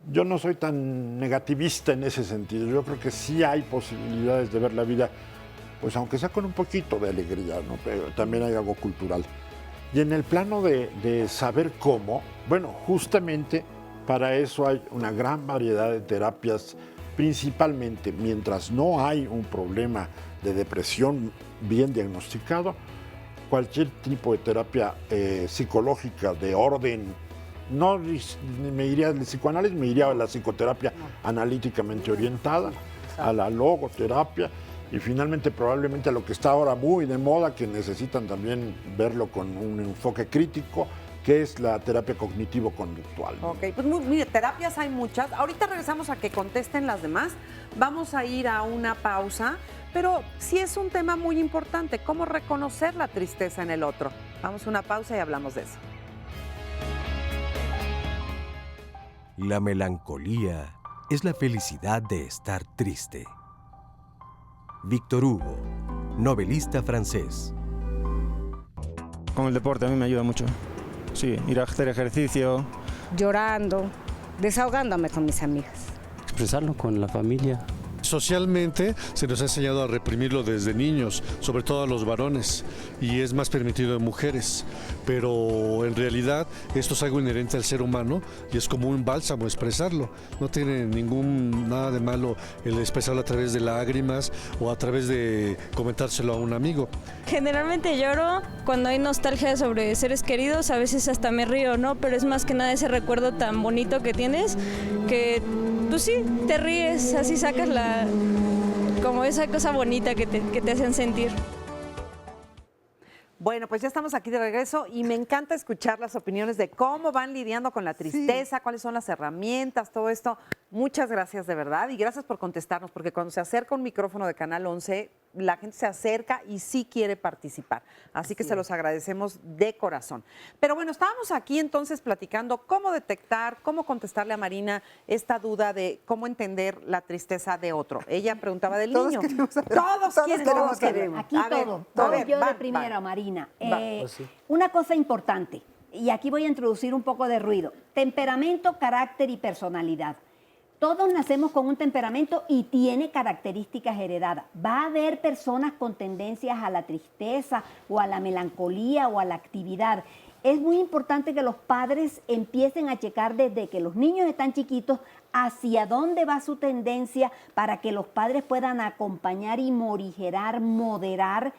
yo no soy tan negativista en ese sentido. Yo creo que sí hay posibilidades de ver la vida, pues aunque sea con un poquito de alegría, ¿no? Pero también hay algo cultural. Y en el plano de saber cómo, bueno, justamente para eso hay una gran variedad de terapias, principalmente mientras no hay un problema de depresión bien diagnosticado, cualquier tipo de terapia psicológica de orden, no me iría al psicoanálisis, me iría a la psicoterapia analíticamente orientada, a la logoterapia y finalmente probablemente a lo que está ahora muy de moda, que necesitan también verlo con un enfoque crítico, que es la terapia cognitivo-conductual. Ok, pues mire, terapias hay muchas. Ahorita regresamos a que contesten las demás. Vamos a ir a una pausa, pero sí es un tema muy importante, cómo reconocer la tristeza en el otro. Vamos a una pausa y hablamos de eso. La melancolía es la felicidad de estar triste. Victor Hugo, novelista francés. Con el deporte a mí me ayuda mucho. Sí, ir a hacer ejercicio. Llorando, desahogándome con mis amigas. Expresarlo con la familia. Socialmente se nos ha enseñado a reprimirlo desde niños, sobre todo a los varones, y es más permitido en mujeres, pero en realidad esto es algo inherente al ser humano y es como un bálsamo expresarlo. No tiene nada de malo el expresarlo a través de lágrimas o a través de comentárselo a un amigo. Generalmente lloro cuando hay nostalgia sobre seres queridos, a veces hasta me río, ¿no? Pero es más que nada ese recuerdo tan bonito que tienes que, pues sí, te ríes, así sacas como esa cosa bonita que te hacen sentir. Bueno, pues ya estamos aquí de regreso y me encanta escuchar las opiniones de cómo van lidiando con la tristeza, cuáles son las herramientas, todo esto. Muchas gracias de verdad y gracias por contestarnos, porque cuando se acerca un micrófono de Canal 11, la gente se acerca y sí quiere participar. Así que se los agradecemos de corazón. Pero bueno, estábamos aquí entonces platicando cómo detectar, cómo contestarle a Marina esta duda de cómo entender la tristeza de otro. Ella preguntaba del niño. Todos queremos. Aquí todo. Yo de primero, Marina. Una cosa importante, y aquí voy a introducir un poco de ruido. Temperamento, carácter y personalidad. Todos nacemos con un temperamento y tiene características heredadas. Va a haber personas con tendencias a la tristeza o a la melancolía o a la actividad. Es muy importante que los padres empiecen a checar desde que los niños están chiquitos hacia dónde va su tendencia para que los padres puedan acompañar y morigerar, moderar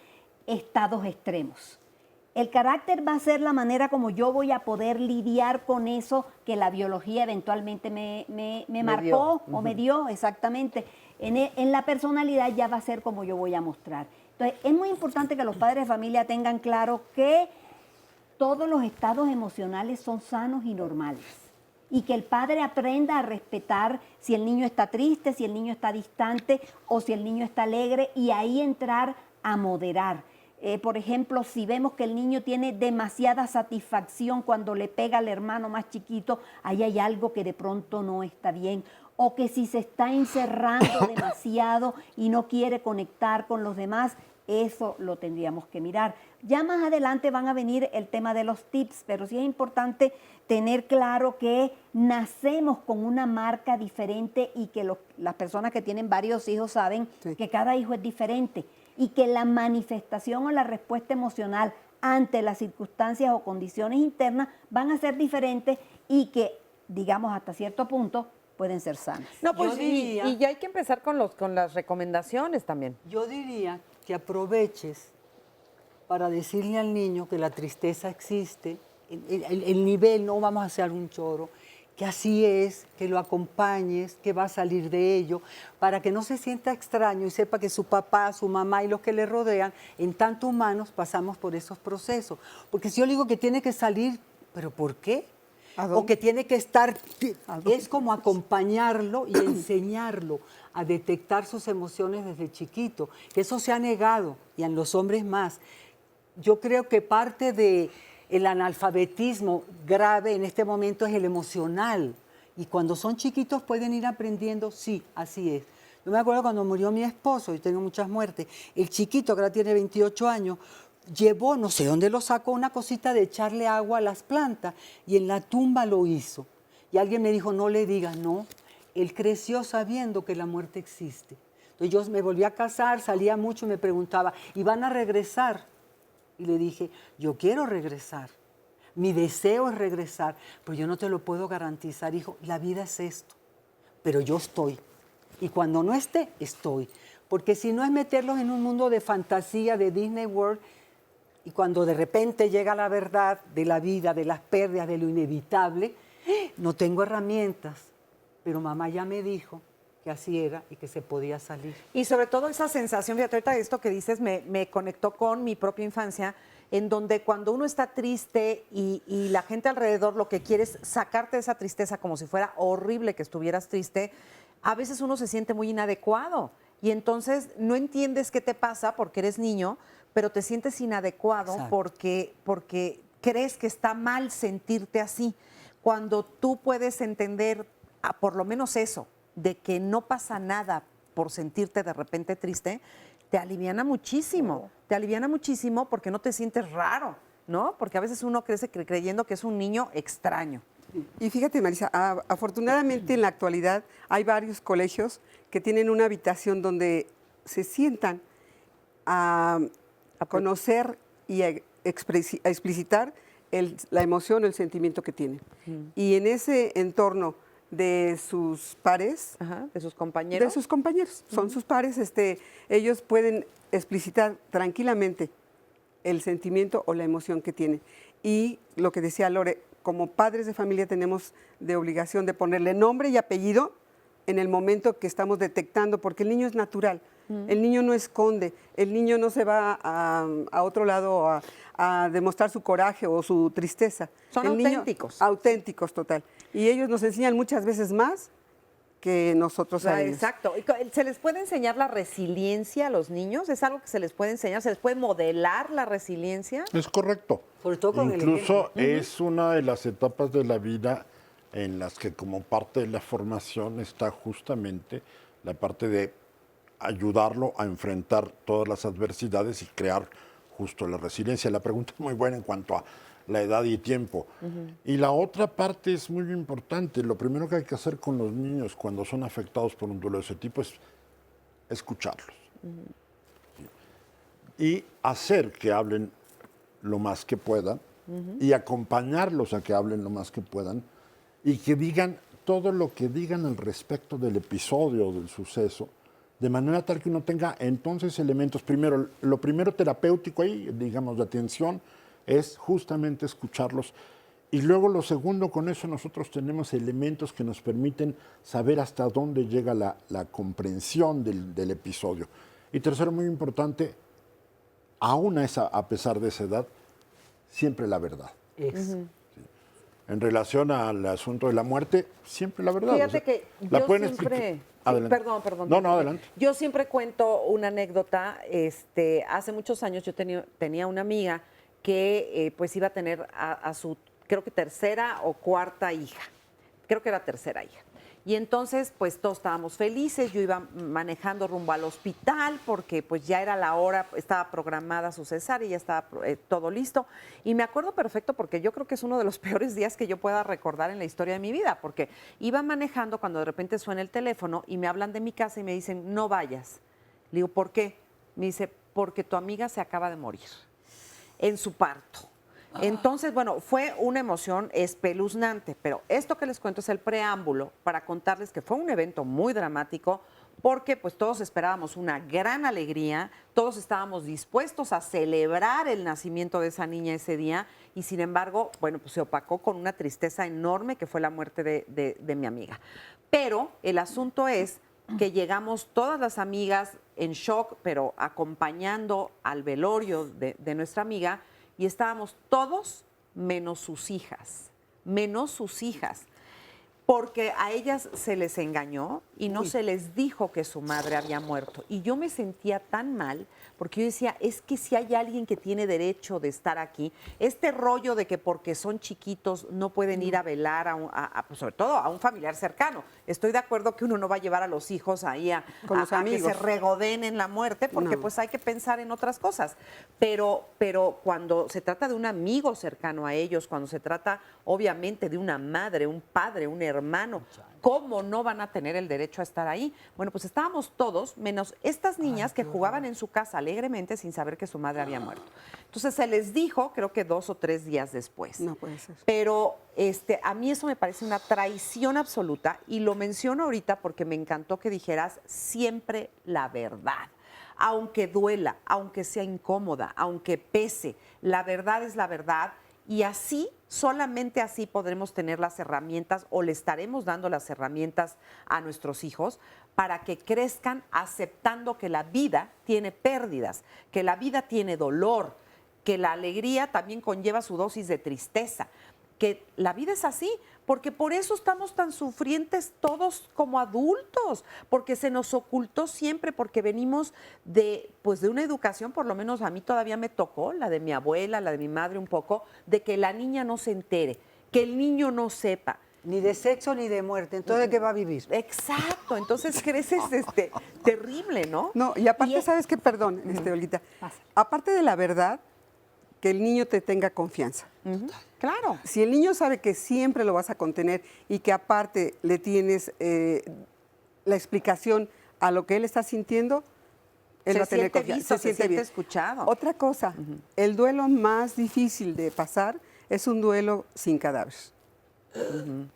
estados extremos. El carácter va a ser la manera como yo voy a poder lidiar con eso que la biología eventualmente me marcó o me dio, exactamente. En la personalidad ya va a ser como yo voy a mostrar. Entonces, es muy importante que los padres de familia tengan claro que todos los estados emocionales son sanos y normales. Y que el padre aprenda a respetar si el niño está triste, si el niño está distante o si el niño está alegre y ahí entrar a moderar. Por ejemplo, si vemos que el niño tiene demasiada satisfacción cuando le pega al hermano más chiquito, ahí hay algo que de pronto no está bien. O que si se está encerrando demasiado y no quiere conectar con los demás, eso lo tendríamos que mirar. Ya más adelante van a venir el tema de los tips, pero sí es importante tener claro que nacemos con una marca diferente y que las personas que tienen varios hijos saben que cada hijo es diferente. Y que la manifestación o la respuesta emocional ante las circunstancias o condiciones internas van a ser diferentes y que, digamos, hasta cierto punto pueden ser sanas. No, pues y ya hay que empezar con las recomendaciones también. Yo diría que aproveches para decirle al niño que la tristeza existe, el nivel, no vamos a hacer un choro, que así es, que lo acompañes, que va a salir de ello, para que no se sienta extraño y sepa que su papá, su mamá y los que le rodean, en tanto humanos, pasamos por esos procesos. Porque si yo le digo que tiene que salir, ¿pero por qué? O que tiene que estar, es como acompañarlo y enseñarlo a detectar sus emociones desde chiquito, que eso se ha negado, y en los hombres más. Yo creo que parte de el analfabetismo grave en este momento es el emocional. Y cuando son chiquitos pueden ir aprendiendo, sí, así es. Yo me acuerdo cuando murió mi esposo, yo tengo muchas muertes, el chiquito, que ahora tiene 28 años, llevó, no sé dónde lo sacó, una cosita de echarle agua a las plantas y en la tumba lo hizo. Y alguien me dijo, no le digas, no. Él creció sabiendo que la muerte existe. Entonces yo me volví a casar, salía mucho y me preguntaba, ¿y van a regresar? Y le dije, yo quiero regresar. Mi deseo es regresar, pero yo no te lo puedo garantizar, hijo. La vida es esto, pero yo estoy. Y cuando no esté, estoy. Porque si no es meterlos en un mundo de fantasía, de Disney World, y cuando de repente llega la verdad de la vida, de las pérdidas, de lo inevitable, no tengo herramientas. Pero mamá ya me dijo que así era y que se podía salir. Y sobre todo esa sensación, fíjate, ahorita esto que dices me conectó con mi propia infancia, en donde cuando uno está triste y la gente alrededor lo que quiere es sacarte de esa tristeza como si fuera horrible que estuvieras triste, a veces uno se siente muy inadecuado y entonces no entiendes qué te pasa porque eres niño, pero te sientes inadecuado porque crees que está mal sentirte así. Cuando tú puedes entender por lo menos eso, de que no pasa nada por sentirte de repente triste, te aliviana muchísimo. Te aliviana muchísimo porque no te sientes raro, ¿no? Porque a veces uno crece creyendo que es un niño extraño. Y fíjate, Marisa, afortunadamente en la actualidad hay varios colegios que tienen una habitación donde se sientan a conocer y a explicitar la emoción o el sentimiento que tienen. Y en ese entorno de sus pares, de sus compañeros. De sus compañeros, son sus pares, ellos pueden explicitar tranquilamente el sentimiento o la emoción que tienen. Y lo que decía Lore, como padres de familia tenemos de obligación de ponerle nombre y apellido en el momento que estamos detectando, porque el niño es natural, el niño no esconde, el niño no se va a otro lado a demostrar su coraje o su tristeza. Son auténticos. Auténticos, total. Y ellos nos enseñan muchas veces más que nosotros a ellos. Exacto. ¿Se les puede enseñar la resiliencia a los niños? ¿Es algo que se les puede enseñar? ¿Se les puede modelar la resiliencia? Es correcto. Sobre todo con Incluso es una de las etapas de la vida en las que como parte de la formación está justamente la parte de ayudarlo a enfrentar todas las adversidades y crear justo la resiliencia. La pregunta es muy buena en cuanto a la edad y tiempo. Y la otra parte es muy importante. Lo primero que hay que hacer con los niños cuando son afectados por un duelo de ese tipo es escucharlos. Y hacer que hablen lo más que puedan y acompañarlos a que hablen lo más que puedan y que digan todo lo que digan al respecto del episodio, del suceso, de manera tal que uno tenga entonces elementos. Primero, lo primero terapéutico ahí, digamos, de atención, es justamente escucharlos. Y luego lo segundo, con eso nosotros tenemos elementos que nos permiten saber hasta dónde llega la comprensión del episodio. Y tercero, muy importante, aún a pesar de esa edad, siempre la verdad. En relación al asunto de la muerte, siempre la verdad. Fíjate que la yo pueden siempre... Adelante. Perdón. No, adelante. Yo siempre cuento una anécdota. Hace muchos años yo tenía una amiga que pues iba a tener a su, creo que tercera o cuarta hija. Creo que era tercera hija. Y entonces, pues todos estábamos felices. Yo iba manejando rumbo al hospital porque pues ya era la hora, estaba programada su cesárea y ya estaba todo listo. Y me acuerdo perfecto porque yo creo que es uno de los peores días que yo pueda recordar en la historia de mi vida, porque iba manejando cuando de repente suena el teléfono y me hablan de mi casa y me dicen, no vayas. Le digo, ¿por qué? Me dice, porque tu amiga se acaba de morir en su parto. Entonces, bueno, fue una emoción espeluznante, pero esto que les cuento es el preámbulo para contarles que fue un evento muy dramático porque pues todos esperábamos una gran alegría, todos estábamos dispuestos a celebrar el nacimiento de esa niña ese día y sin embargo, bueno, pues se opacó con una tristeza enorme que fue la muerte de mi amiga. Pero el asunto es que llegamos todas las amigas en shock, pero acompañando al velorio de nuestra amiga, y estábamos todos menos sus hijas. porque a ellas se les engañó y no se les dijo que su madre había muerto. Y yo me sentía tan mal, porque yo decía, es que si hay alguien que tiene derecho de estar aquí, este rollo de que porque son chiquitos no pueden ir a velar, pues, sobre todo a un familiar cercano. Estoy de acuerdo que uno no va a llevar a los hijos ahí Con los a que se amigos. regodeen en la muerte, porque pues hay que pensar en otras cosas. Pero cuando se trata de un amigo cercano a ellos, cuando se trata obviamente de una madre, un padre, un hermano, ¿cómo no van a tener el derecho a estar ahí? Bueno, pues estábamos todos, menos estas niñas que jugaban en su casa alegremente sin saber que su madre había muerto. Entonces se les dijo, creo que 2 o 3 días después. No puede ser. Pero a mí eso me parece una traición absoluta y lo menciono ahorita porque me encantó que dijeras siempre la verdad. Aunque duela, aunque sea incómoda, aunque pese, la verdad es la verdad. Y así, solamente así podremos tener las herramientas o le estaremos dando las herramientas a nuestros hijos para que crezcan aceptando que la vida tiene pérdidas, que la vida tiene dolor, que la alegría también conlleva su dosis de tristeza, que la vida es así, porque por eso estamos tan sufrientes todos como adultos, porque se nos ocultó siempre, porque venimos de una educación, por lo menos a mí todavía me tocó, la de mi abuela, la de mi madre un poco, de que la niña no se entere, que el niño no sepa. Ni de sexo ni de muerte, entonces ¿de qué va a vivir? Exacto, entonces creces terrible, ¿no? No, y aparte, ¿sabes qué? Perdón, Olguita. Aparte de la verdad, que el niño te tenga confianza. Claro. Si el niño sabe que siempre lo vas a contener y que aparte le tienes la explicación a lo que él está sintiendo, él va a tener confianza. Se siente escuchado. Otra cosa, el duelo más difícil de pasar es un duelo sin cadáveres.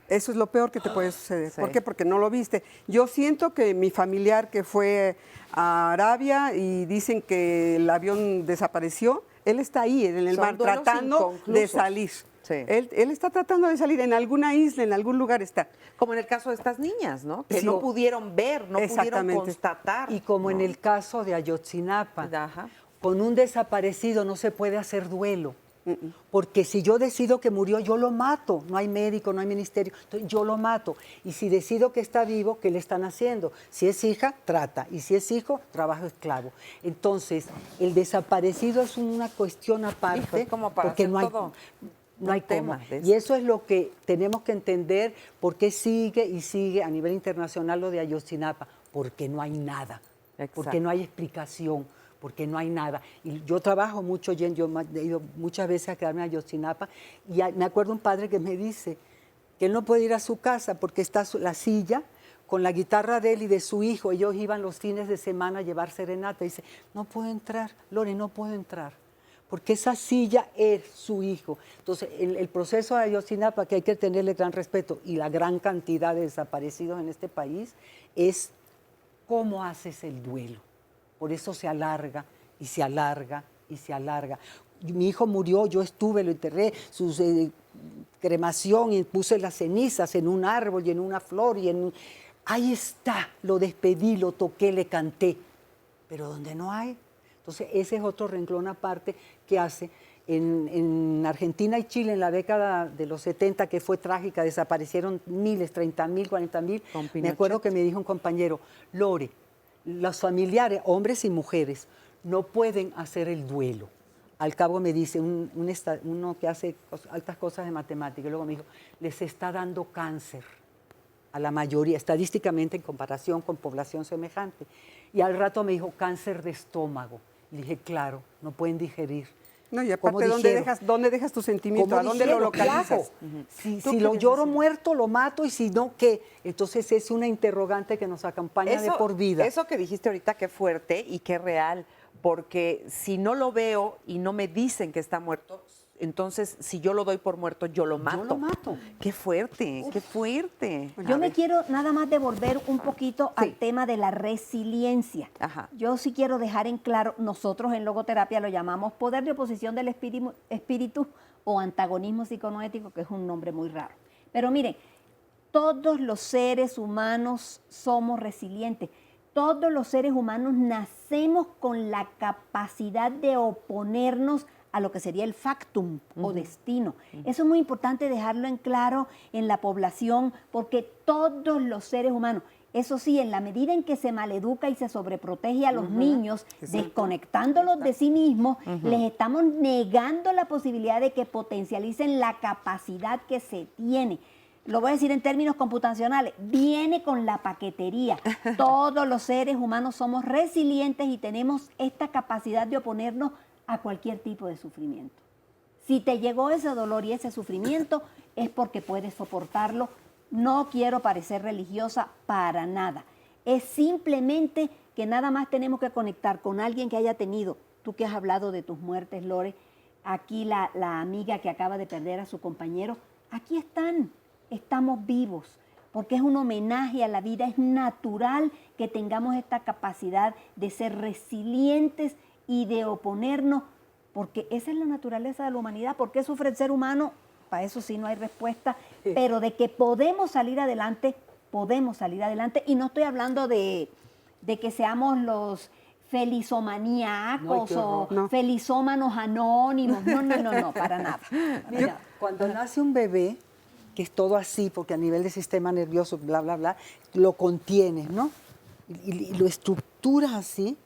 Eso es lo peor que te puede suceder. Sí. ¿Por qué? Porque no lo viste. Yo siento que mi familiar que fue a Arabia y dicen que el avión desapareció, él está ahí en el mar tratando de salir. Sí. Él está tratando de salir en alguna isla, en algún lugar está. Como en el caso de estas niñas, ¿no? Que Sí. no pudieron ver, no pudieron constatar. Y como en el caso de Ayotzinapa, con un desaparecido no se puede hacer duelo. Porque si yo decido que murió, yo lo mato. No hay médico, no hay ministerio. Entonces, yo lo mato. Y si decido que está vivo, ¿qué le están haciendo? Si es hija, trata. Y si es hijo, trabajo esclavo. Entonces, el desaparecido es una cuestión aparte. Como para porque hacer no hay, todo no hay un tema cómo. de Y eso es lo que tenemos que entender, por qué sigue y sigue a nivel internacional lo de Ayotzinapa. Porque no hay nada. Porque no hay explicación. Porque no hay nada. Y yo trabajo mucho, yo he ido muchas veces a quedarme a Ayotzinapa, y me acuerdo un padre que me dice que él no puede ir a su casa porque está la silla con la guitarra de él y de su hijo. Ellos iban los fines de semana a llevar serenata. Y dice, no puedo entrar, Lore, no puedo entrar, porque esa silla es su hijo. Entonces, el proceso de Ayotzinapa, que hay que tenerle gran respeto, y la gran cantidad de desaparecidos en este país, es cómo haces el duelo. Por eso se alarga y se alarga y se alarga. Mi hijo murió, yo estuve, lo enterré, su cremación, y puse las cenizas en un árbol y en una flor. Ahí está, lo despedí, lo toqué, le canté. Pero donde no hay. Entonces ese es otro renglón aparte que hace. En Argentina y Chile, en la década de los 70, que fue trágica, desaparecieron miles, 30.000, 40.000. Me acuerdo que me dijo un compañero, Lore, los familiares, hombres y mujeres, no pueden hacer el duelo. Al cabo me dice uno que hace altas cosas de matemática, y luego me dijo, les está dando cáncer a la mayoría, estadísticamente en comparación con población semejante. Y al rato me dijo, cáncer de estómago. Y dije, claro, no pueden digerir. No, y aparte, ¿dónde dejas tu sentimiento? ¿A dónde lo localizas? Si lo lloro muerto, lo mato, y si no, ¿qué? Entonces es una interrogante que nos acompaña de por vida. Eso que dijiste ahorita, qué fuerte y qué real, porque si no lo veo y no me dicen que está muerto, entonces si yo lo doy por muerto, yo lo mato. Yo lo mato. Qué fuerte, qué fuerte. Yo me quiero nada más devolver un poquito al tema de la resiliencia. Yo sí quiero dejar en claro, nosotros en logoterapia lo llamamos poder de oposición del espíritu o antagonismo psiconoético, que es un nombre muy raro. Pero miren, todos los seres humanos somos resilientes. Todos los seres humanos nacemos con la capacidad de oponernos a lo que sería el factum o destino. Eso es muy importante dejarlo en claro en la población, porque todos los seres humanos, eso sí, en la medida en que se maleduca y se sobreprotege a los niños, desconectándolos de sí mismos, les estamos negando la posibilidad de que potencialicen la capacidad que se tiene. Lo voy a decir en términos computacionales, viene con la paquetería. Todos los seres humanos somos resilientes y tenemos esta capacidad de oponernos a cualquier tipo de sufrimiento. Si te llegó ese dolor y ese sufrimiento, es porque puedes soportarlo. No quiero parecer religiosa para nada. Es simplemente que nada más tenemos que conectar con alguien que haya tenido, tú que has hablado de tus muertes, Lore, aquí la amiga que acaba de perder a su compañero, aquí están, estamos vivos, porque es un homenaje a la vida, es natural que tengamos esta capacidad de ser resilientes y de oponernos, porque esa es la naturaleza de la humanidad. ¿Por qué sufre el ser humano? Para eso sí no hay respuesta, pero de que podemos salir adelante, y no estoy hablando de que seamos los felizomaníacos o felizómanos anónimos, no, para nada. Mira, cuando nace un bebé, que es todo así, porque a nivel del sistema nervioso, bla, bla, bla, lo contienes, ¿no? Y lo estructuras así,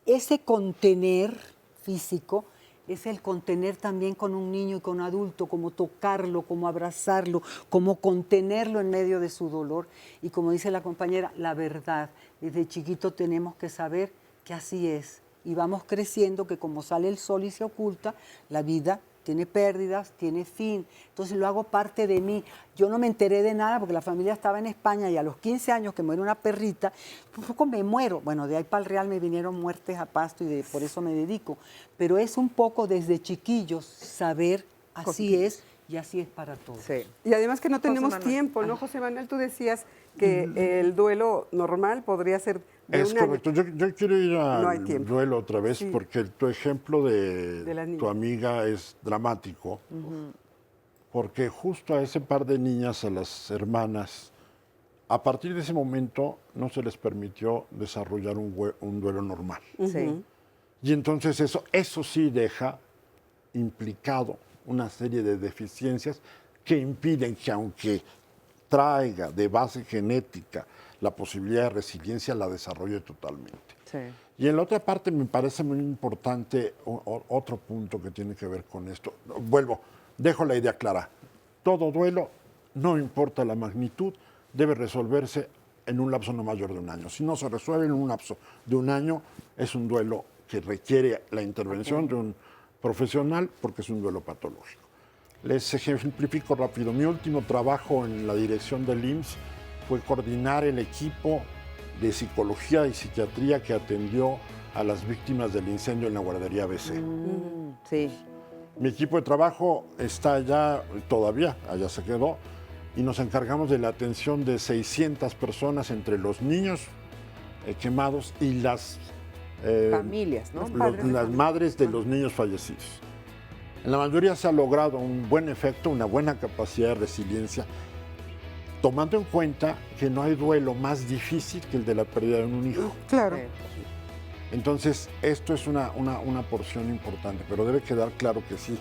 ese contener físico es el contener también con un niño y con un adulto, como tocarlo, como abrazarlo, como contenerlo en medio de su dolor. Y como dice la compañera, la verdad, desde chiquito tenemos que saber que así es. Y vamos creciendo, que como sale el sol y se oculta, la vida tiene pérdidas, tiene fin. Entonces lo hago parte de mí. Yo no me enteré de nada porque la familia estaba en España y a los 15 años que muere una perrita, un poco me muero. Bueno, de ahí para el Real me vinieron muertes a pasto y por eso me dedico. Pero es un poco desde chiquillos saber así es y así es para todos. Sí. Y además que no tenemos tiempo, ¿no, José Manuel? Tú decías que el duelo normal podría ser de es un año. correcto. Yo quiero ir No hay al tiempo. duelo otra vez porque tu ejemplo De la de niña. tu amiga es dramático, porque justo a ese par de niñas, a las hermanas, a partir de ese momento no se les permitió desarrollar un duelo normal. Sí. Y entonces eso sí deja implicado una serie de deficiencias que impiden que, aunque traiga de base genética la posibilidad de resiliencia, la desarrolle totalmente. Sí. Y en la otra parte me parece muy importante otro punto que tiene que ver con esto. Vuelvo, dejo la idea clara. Todo duelo, no importa la magnitud, debe resolverse en un lapso no mayor de un año. Si no se resuelve en un lapso de un año, es un duelo que requiere la intervención de un profesional porque es un duelo patológico. Les ejemplifico rápido. Mi último trabajo en la dirección del IMSS fue coordinar el equipo de psicología y psiquiatría que atendió a las víctimas del incendio en la guardería ABC. Sí. Mi equipo de trabajo está allá, todavía, allá se quedó, y nos encargamos de la atención de 600 personas entre los niños quemados y las familias, ¿no? las madres de los niños fallecidos. En la mayoría se ha logrado un buen efecto, una buena capacidad de resiliencia, tomando en cuenta que no hay duelo más difícil que el de la pérdida de un hijo. Claro. Entonces, esto es una porción importante, pero debe quedar claro que sí.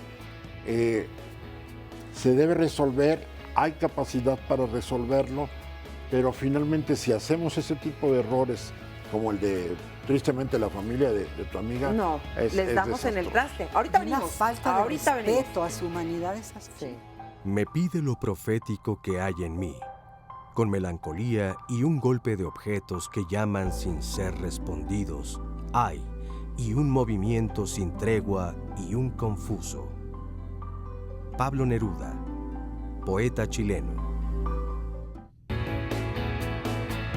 Se debe resolver, hay capacidad para resolverlo, pero finalmente si hacemos ese tipo de errores, como el de, tristemente, la familia de tu amiga, No, les damos en el traste. Ahorita venimos. Una falta de Ahorita respeto venimos. a su humanidad es así. Me pide lo profético que hay en mí, con melancolía y un golpe de objetos que llaman sin ser respondidos. Hay, y un movimiento sin tregua y un confuso. Pablo Neruda, poeta chileno.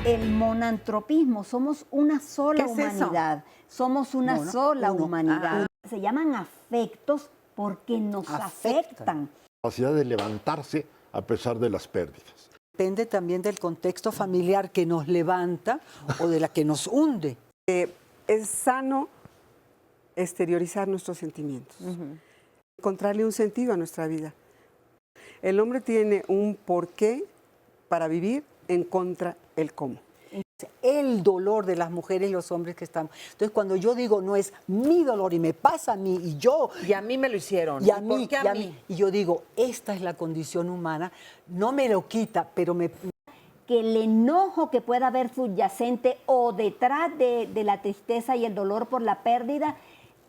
El monantropismo, somos una sola ¿Qué es eso? humanidad, somos una sola humanidad. Se llaman afectos porque nos afectan. Capacidad de levantarse a pesar de las pérdidas. Depende también del contexto familiar que nos levanta o de la que nos hunde. Es sano exteriorizar nuestros sentimientos, encontrarle un sentido a nuestra vida. El hombre tiene un porqué para vivir en contra el cómo. el dolor de las mujeres y los hombres que estamos. Entonces, cuando yo digo no es mi dolor y me pasa a mí y yo... Y a mí me lo hicieron. Y a ¿Por mí, qué a mí? Y yo digo, esta es la condición humana, no me lo quita, pero me... Que el enojo que pueda haber subyacente o detrás de la tristeza y el dolor por la pérdida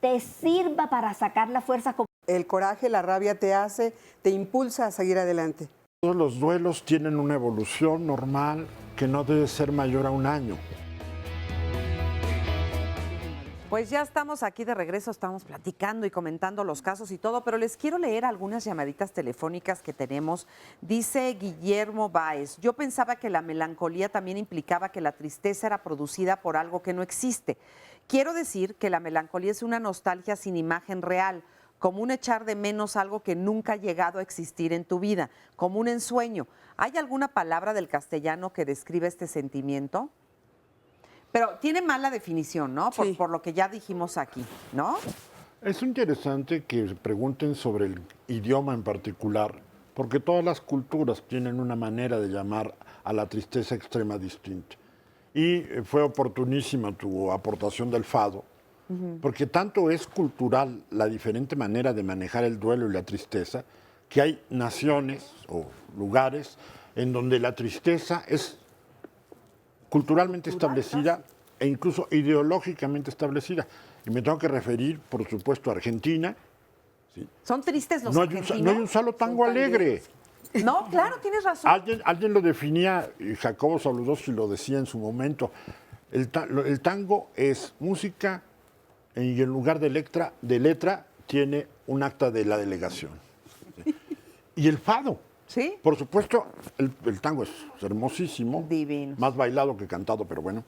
te sirva para sacar la fuerza. El coraje, la rabia te impulsa a seguir adelante. Todos los duelos tienen una evolución normal que no debe ser mayor a 1 año. Pues ya estamos aquí de regreso, estamos platicando y comentando los casos y todo, pero les quiero leer algunas llamaditas telefónicas que tenemos. Dice Guillermo Báez, yo pensaba que la melancolía también implicaba que la tristeza era producida por algo que no existe. Quiero decir que la melancolía es una nostalgia sin imagen real, como un echar de menos algo que nunca ha llegado a existir en tu vida, como un ensueño. ¿Hay alguna palabra del castellano que describe este sentimiento? Pero tiene mala definición, ¿no? Por lo que ya dijimos aquí, ¿no? Es interesante que pregunten sobre el idioma en particular, porque todas las culturas tienen una manera de llamar a la tristeza extrema distinta. Y fue oportunísima tu aportación del fado, porque tanto es cultural la diferente manera de manejar el duelo y la tristeza, que hay naciones o lugares en donde la tristeza es culturalmente establecida e incluso ideológicamente establecida. Y me tengo que referir, por supuesto, a Argentina. ¿Sí? ¿Son tristes los argentinos? No hay un solo tango alegre. No, claro, tienes razón. Alguien lo definía, y Jacobo Zabludowski lo decía en su momento, el tango es música y en lugar de letra tiene un acta de la delegación. ¿Sí? Y el fado. ¿Sí? Por supuesto, el tango es hermosísimo. Divino. Más bailado que cantado, pero bueno.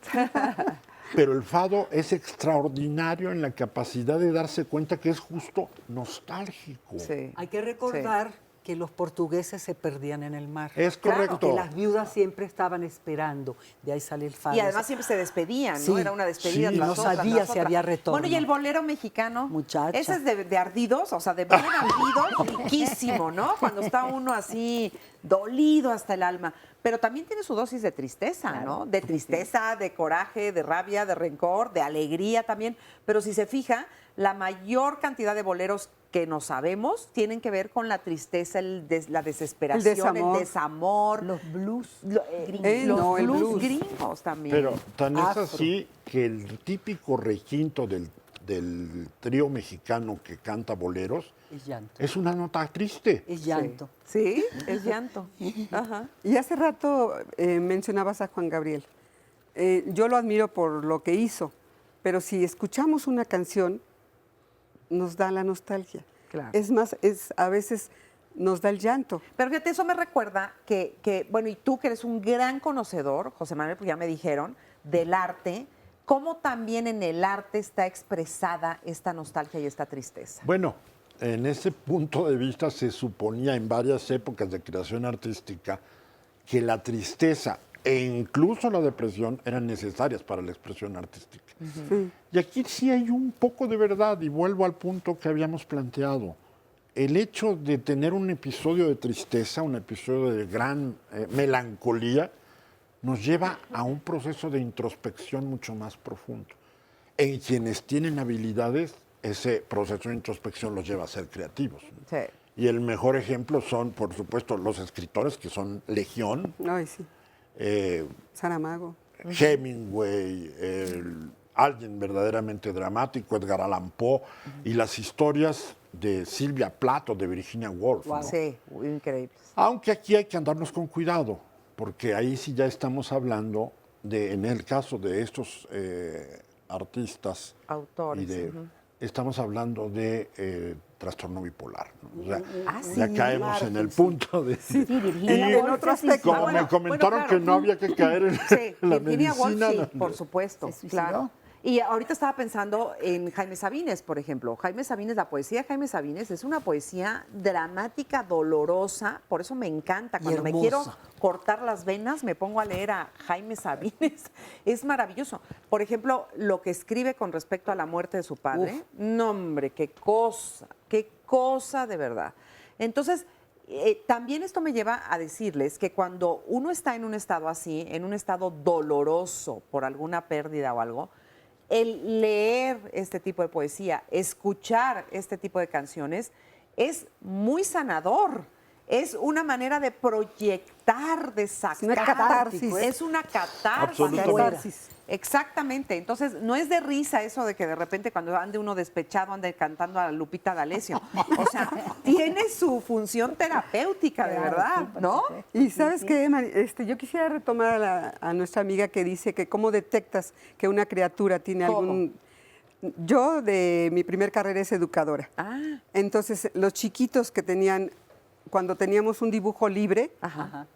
Pero el fado es extraordinario en la capacidad de darse cuenta que es justo nostálgico. Sí. Hay que recordar que los portugueses se perdían en el mar. Es correcto. Que las viudas siempre estaban esperando. De ahí sale el fado. Y además siempre se despedían, ¿no? Sí, Era una despedida sí, tras no otra, sabía tras si otra. había retorno. Bueno, y el bolero mexicano. Muchacha. Ese es de ardidos, o sea, de bien ardidos, riquísimo, ¿no? Cuando está uno así dolido hasta el alma. Pero también tiene su dosis de tristeza, ¿no? De tristeza, de coraje, de rabia, de rencor, de alegría también. Pero si se fija, la mayor cantidad de boleros que no sabemos tienen que ver con la tristeza, la desesperación, el desamor. Los blues los blues gringos también. Pero tan es así que el típico requinto del trío mexicano que canta boleros es llanto. Es una nota triste. Es llanto. Sí, es llanto. Ajá. Y hace rato mencionabas a Juan Gabriel. Yo lo admiro por lo que hizo, pero si escuchamos una canción, nos da la nostalgia. Claro. Es más, a veces nos da el llanto. Pero fíjate, eso me recuerda que, bueno, y tú que eres un gran conocedor, José Manuel, porque ya me dijeron, del arte, ¿cómo también en el arte está expresada esta nostalgia y esta tristeza? Bueno, en ese punto de vista se suponía en varias épocas de creación artística que la tristeza e incluso la depresión eran necesarias para la expresión artística. Sí. Y aquí sí hay un poco de verdad, y vuelvo al punto que habíamos planteado. El hecho de tener un episodio de tristeza, un episodio de gran melancolía, nos lleva a un proceso de introspección mucho más profundo. En quienes tienen habilidades, ese proceso de introspección los lleva a ser creativos. Sí. Y el mejor ejemplo son, por supuesto, los escritores, que son legión. Ay, sí. Saramago. Hemingway, alguien verdaderamente dramático, Edgar Allan Poe, y las historias de Silvia Plath, de Virginia Woolf. Wow. ¿no? Sí, increíbles. Aunque aquí hay que andarnos con cuidado, porque ahí sí ya estamos hablando de, en el caso de estos artistas, autores, estamos hablando de trastorno bipolar, ¿no? O sea, sí, ya caemos en el punto de... Sí, Virginia y Woolf, como me comentaron que no había que caer en la Virginia medicina. Woolf, sí, por supuesto, claro. Y ahorita estaba pensando en Jaime Sabines, por ejemplo. Jaime Sabines, la poesía de Jaime Sabines es una poesía dramática, dolorosa, por eso me encanta. Cuando me quiero cortar las venas, me pongo a leer a Jaime Sabines. Es maravilloso. Por ejemplo, lo que escribe con respecto a la muerte de su padre. No, hombre, qué cosa de verdad. Entonces, También esto me lleva a decirles que cuando uno está en un estado así, en un estado doloroso por alguna pérdida o algo, el leer este tipo de poesía, escuchar este tipo de canciones, es muy sanador. Es una manera de proyectar, de sacar. Una catarsis. Es una catarsis. Absolutamente. Exactamente. Entonces, no es de risa eso de que de repente cuando ande uno despechado ande cantando a Lupita D'Alessio. O sea, tiene su función terapéutica, de verdad, ¿no? Y ¿sabes qué, yo quisiera retomar a nuestra amiga que dice que cómo detectas que una criatura tiene algún... Yo, de mi primer carrera es educadora. Entonces, los chiquitos que tenían... Cuando teníamos un dibujo libre,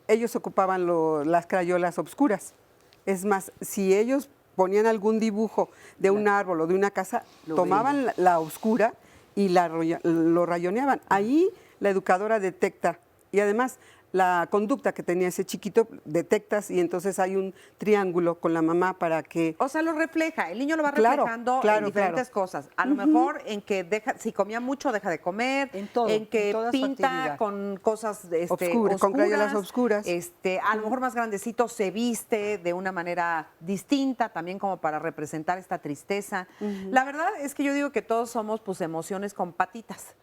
ellos ocupaban las crayolas obscuras. Es más, si ellos ponían algún dibujo de un árbol o de una casa, tomaban la oscura y lo rayoneaban. Ahí la educadora detecta. Y además, la conducta que tenía ese chiquito, detectas y entonces hay un triángulo con la mamá para que... O sea, lo refleja, el niño lo va reflejando en diferentes cosas. A lo mejor en que si comía mucho, deja de comer, en que pinta con cosas oscuras, con crayolas oscuras. A lo mejor más grandecito se viste de una manera distinta, también como para representar esta tristeza. La verdad es que yo digo que todos somos pues emociones con patitas,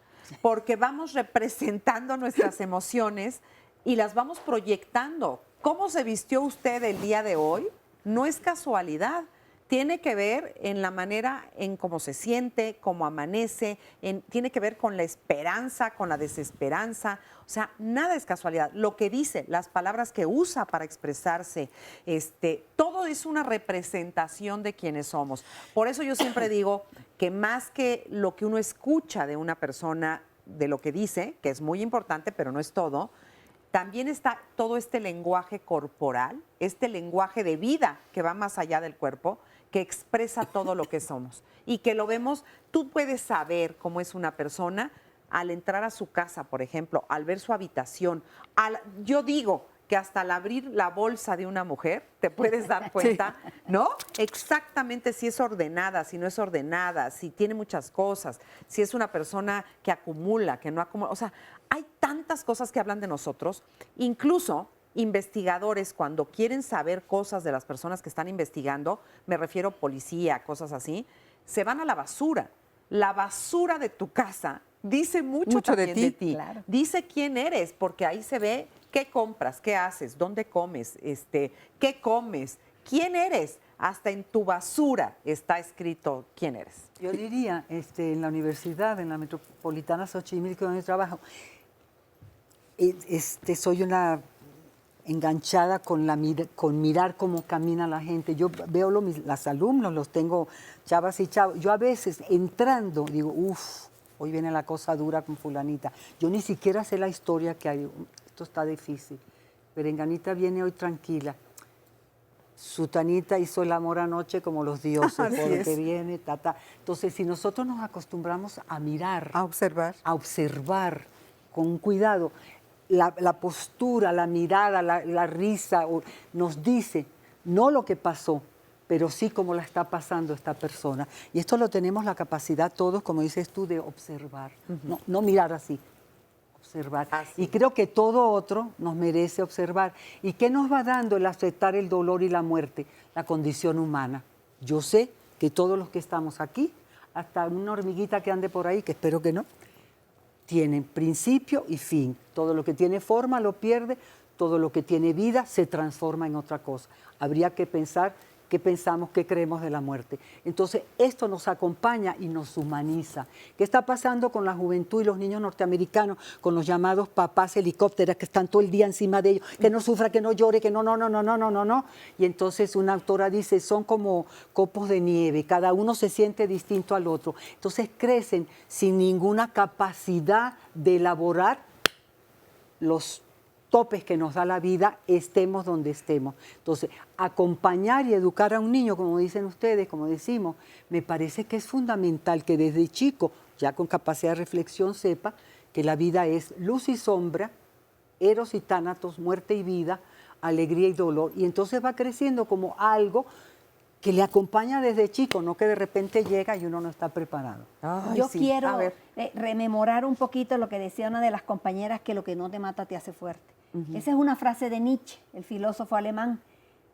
porque vamos representando nuestras emociones y las vamos proyectando. ¿Cómo se vistió usted el día de hoy? No es casualidad. Tiene que ver en la manera en cómo se siente, cómo amanece, tiene que ver con la esperanza, con la desesperanza. O sea, nada es casualidad. Lo que dice, las palabras que usa para expresarse, todo es una representación de quienes somos. Por eso yo siempre digo que más que lo que uno escucha de una persona, de lo que dice, que es muy importante, pero no es todo, también está todo este lenguaje corporal, este lenguaje de vida que va más allá del cuerpo, que expresa todo lo que somos y que lo vemos. Tú puedes saber cómo es una persona al entrar a su casa, por ejemplo, al ver su habitación. Yo digo que hasta al abrir la bolsa de una mujer te puedes dar cuenta, ¿no? Exactamente si es ordenada, si no es ordenada, si tiene muchas cosas, si es una persona que acumula, que no acumula. O sea, hay tantas cosas que hablan de nosotros, incluso investigadores cuando quieren saber cosas de las personas que están investigando, me refiero a policía, cosas así, se van a la basura. La basura de tu casa dice mucho también de ti. Claro. Dice quién eres, porque ahí se ve qué compras, qué haces, dónde comes, qué comes, quién eres. Hasta en tu basura está escrito quién eres. Yo diría, en la universidad, en la Metropolitana Xochimilco, donde trabajo, soy una enganchada con mirar cómo camina la gente. Yo veo las alumnos, los tengo chavas y chavos. Yo a veces entrando digo, hoy viene la cosa dura con fulanita. Yo ni siquiera sé la historia que hay. Esto está difícil. Perenganita viene hoy tranquila. Sutanita hizo el amor anoche como los dioses, porque viene, Entonces, si nosotros nos acostumbramos a mirar, a observar con cuidado, la postura, la mirada, la risa, nos dice no lo que pasó, pero sí cómo la está pasando esta persona. Y esto lo tenemos la capacidad todos, como dices tú, de observar, no mirar así, observar. Y creo que todo otro nos merece observar. ¿Y qué nos va dando el aceptar el dolor y la muerte? La condición humana. Yo sé que todos los que estamos aquí, hasta una hormiguita que ande por ahí, que espero que no, tienen principio y fin. Todo lo que tiene forma lo pierde, todo lo que tiene vida se transforma en otra cosa. Habría que pensar qué pensamos, qué creemos de la muerte. Entonces, esto nos acompaña y nos humaniza. ¿Qué está pasando con la juventud y los niños norteamericanos, con los llamados papás helicópteros que están todo el día encima de ellos, que no sufra, que no llore, que no? Y entonces una autora dice, son como copos de nieve, cada uno se siente distinto al otro. Entonces crecen sin ninguna capacidad de elaborar los topes que nos da la vida, estemos donde estemos. Entonces, acompañar y educar a un niño, como dicen ustedes, como decimos, me parece que es fundamental que desde chico, ya con capacidad de reflexión, sepa que la vida es luz y sombra, eros y tánatos, muerte y vida, alegría y dolor. Y entonces va creciendo como algo que le acompaña desde chico, no que de repente llega y uno no está preparado. Yo quiero rememorar un poquito lo que decía una de las compañeras, que lo que no te mata te hace fuerte. Esa es una frase de Nietzsche, el filósofo alemán.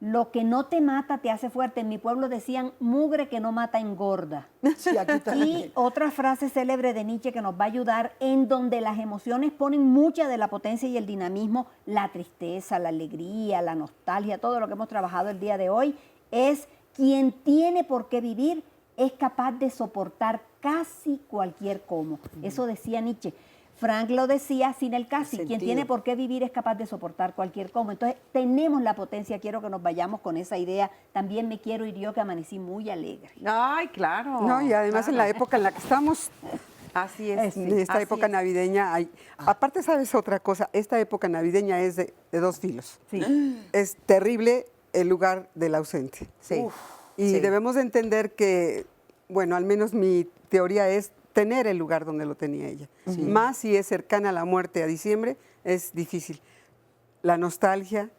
Lo que no te mata te hace fuerte. En mi pueblo decían, mugre que no mata engorda. Sí, aquí también. Y otra frase célebre de Nietzsche que nos va a ayudar, en donde las emociones ponen mucha de la potencia y el dinamismo, la tristeza, la alegría, la nostalgia, todo lo que hemos trabajado el día de hoy, es quien tiene por qué vivir, es capaz de soportar casi cualquier cómo. Eso decía Nietzsche. Frank lo decía sin el casi. Quien tiene por qué vivir es capaz de soportar cualquier cómo. Entonces, tenemos la potencia. Quiero que nos vayamos con esa idea. También me quiero ir yo, que amanecí muy alegre. Ay, claro. No, y además claro. en la época en la que estamos, así es. en esta época navideña, aparte, ¿sabes otra cosa? Esta época navideña es de dos filos. Sí. Es terrible el lugar del ausente. Sí. Y Sí. debemos de entender que, bueno, al menos mi teoría es tener el lugar donde lo tenía ella. Sí. Más si es cercana a la muerte a diciembre, es difícil. La nostalgia,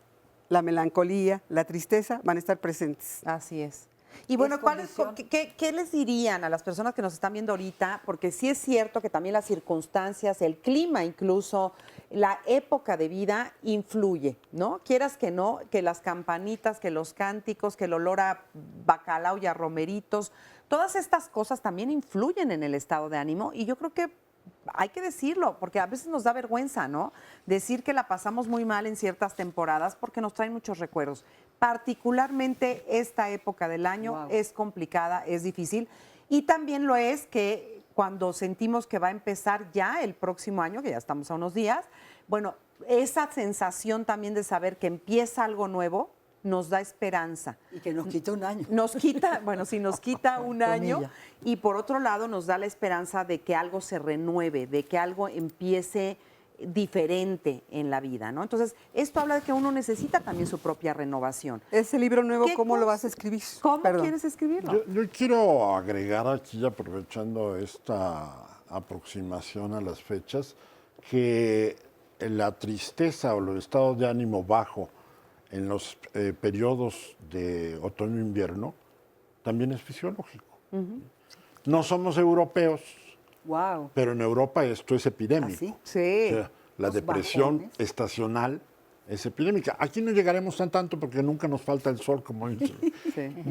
la melancolía, la tristeza van a estar presentes. Así es. Y bueno, ¿qué les dirían a las personas que nos están viendo ahorita? Porque sí es cierto que también las circunstancias, el clima incluso, la época de vida influye, ¿no? Quieras que no, que las campanitas, que los cánticos, que el olor a bacalao y a romeritos, todas estas cosas también influyen en el estado de ánimo, y yo creo que hay que decirlo, porque a veces nos da vergüenza, ¿no? Decir que la pasamos muy mal en ciertas temporadas porque nos traen muchos recuerdos. Particularmente esta época del año es complicada, es difícil, y también lo es que cuando sentimos que va a empezar ya el próximo año, que ya estamos a unos días, bueno, esa sensación también de saber que empieza algo nuevo nos da esperanza. Y que nos quita un año. Nos quita, bueno, sí, nos quita un año, y por otro lado nos da la esperanza de que algo se renueve, de que algo empiece diferente en la vida, ¿no? Entonces, esto habla de que uno necesita también su propia renovación. Ese libro nuevo, ¿cómo lo vas a escribir? ¿Cómo quieres escribirlo? Yo quiero agregar aquí, aprovechando esta aproximación a las fechas, que la tristeza o los estados de ánimo bajo en los periodos de otoño-invierno también es fisiológico. No somos europeos, pero en Europa esto es epidémico. Sí. O sea, la depresión estacional es epidémica. Aquí no llegaremos tanto porque nunca nos falta el sol, como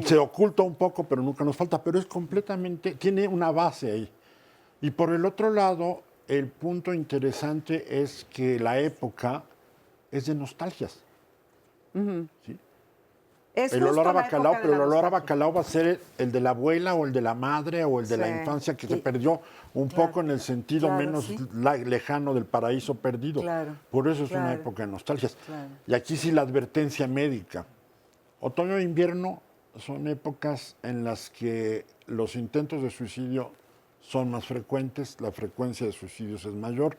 se oculta un poco, pero nunca nos falta, pero es completamente, tiene una base ahí. Y por el otro lado, el punto interesante es que la época es de nostalgias. ¿Sí? El olor a bacalao, pero el olor a bacalao va a ser el de la abuela o el de la madre o el de la infancia que se perdió un poco en el sentido menos lejano del paraíso perdido. Por eso es una época de nostalgias. Y aquí sí la advertencia médica. Otoño e invierno son épocas en las que los intentos de suicidio son más frecuentes, la frecuencia de suicidios es mayor.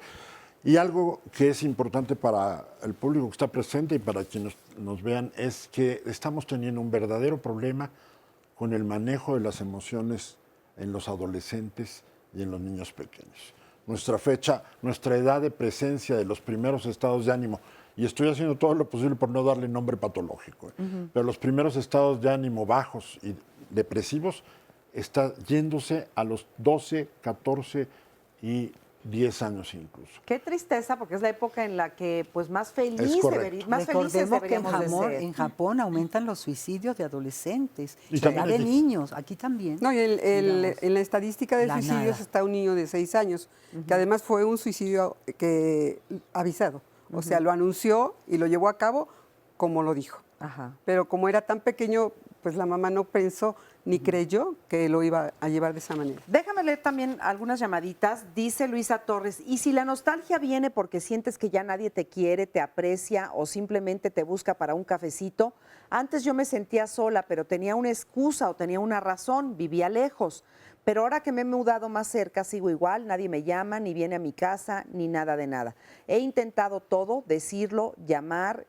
Y algo que es importante para el público que está presente y para quienes nos vean es que estamos teniendo un verdadero problema con el manejo de las emociones en los adolescentes y en los niños pequeños. Nuestra edad de presencia de los primeros estados de ánimo, y estoy haciendo todo lo posible por no darle nombre patológico, pero los primeros estados de ánimo bajos y depresivos está yéndose a los 12, 14 y 10 años incluso. Qué tristeza, porque es la época en la que pues más felices Recordemos deberíamos que de ser. en Japón aumentan los suicidios de adolescentes, Y ya también de aquí. niños, aquí también. No, y en la estadística de La suicidios nada. está un niño de 6 años, que además fue un suicidio avisado. O sea, lo anunció y lo llevó a cabo como lo dijo. Pero como era tan pequeño, pues la mamá no pensó ni creyó que lo iba a llevar de esa manera. Déjame leer también algunas llamaditas. Dice Luisa Torres, y si la nostalgia viene porque sientes que ya nadie te quiere, te aprecia o simplemente te busca para un cafecito, antes yo me sentía sola, pero tenía una excusa o tenía una razón, vivía lejos. Pero ahora que me he mudado más cerca, sigo igual, nadie me llama, ni viene a mi casa, ni nada de nada. He intentado todo, decirlo, llamar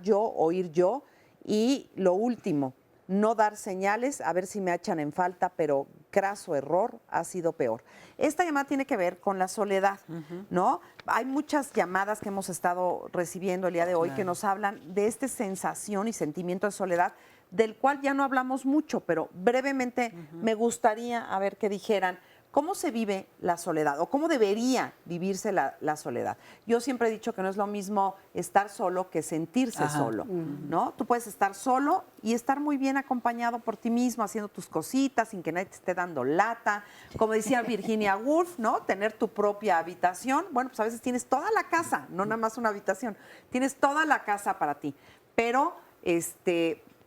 yo, oír yo, y lo último, no dar señales, a ver si me echan en falta, pero craso error, ha sido peor. Esta llamada tiene que ver con la soledad, ¿no? Hay muchas llamadas que hemos estado recibiendo el día de hoy que nos hablan de esta sensación y sentimiento de soledad, del cual ya no hablamos mucho, pero brevemente me gustaría a ver que dijeran cómo se vive la soledad o cómo debería vivirse la soledad. Yo siempre he dicho que no es lo mismo estar solo que sentirse solo, ¿no? Tú puedes estar solo y estar muy bien acompañado por ti mismo, haciendo tus cositas sin que nadie te esté dando lata. Como decía Virginia Woolf, ¿no? Tener tu propia habitación. Bueno, pues a veces tienes toda la casa, no nada más una habitación. Tienes toda la casa para ti. Pero,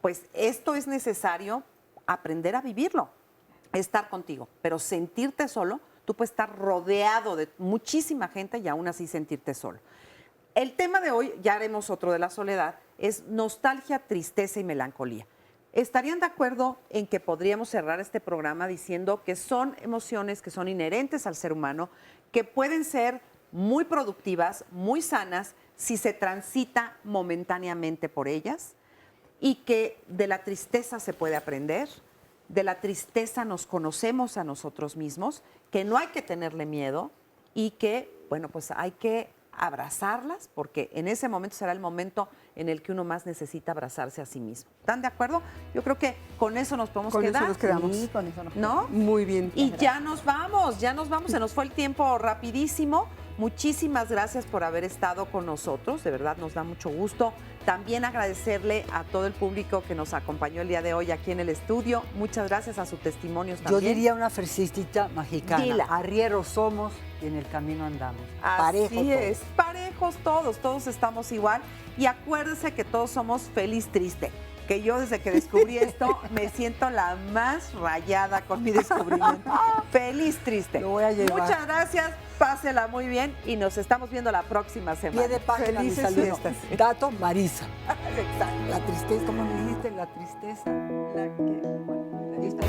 pues esto es necesario aprender a vivirlo. Estar contigo, pero sentirte solo, tú puedes estar rodeado de muchísima gente y aún así sentirte solo. El tema de hoy, ya haremos otro de la soledad, es nostalgia, tristeza y melancolía. ¿Estarían de acuerdo en que podríamos cerrar este programa diciendo que son emociones que son inherentes al ser humano, que pueden ser muy productivas, muy sanas, si se transita momentáneamente por ellas, y que de la tristeza se puede aprender? De la tristeza nos conocemos a nosotros mismos, que no hay que tenerle miedo y que, bueno, pues hay que abrazarlas porque en ese momento será el momento en el que uno más necesita abrazarse a sí mismo. ¿Están de acuerdo? Yo creo que con eso nos podemos quedar. Con eso nos quedamos. Sí, con eso nos quedamos. ¿No? Muy bien. Y ya nos vamos, se nos fue el tiempo rapidísimo. Muchísimas gracias por haber estado con nosotros, de verdad nos da mucho gusto. También agradecerle a todo el público que nos acompañó el día de hoy aquí en el estudio. Muchas gracias a sus testimonios también. Yo diría una frasecita mexicana. Dila. Arrieros somos y en el camino andamos. Así es, parejos todos estamos igual. Y acuérdense que todos somos feliz triste. Que yo desde que descubrí esto me siento la más rayada con mi descubrimiento. Feliz triste. Lo voy a llevar. Muchas gracias, pásela muy bien y nos estamos viendo la próxima semana. Pie de página, mis Felices alumnos. fiestas. Dato, Marisa. Exacto. La tristeza, ¿cómo me dijiste? La tristeza. La que, bueno, Esta-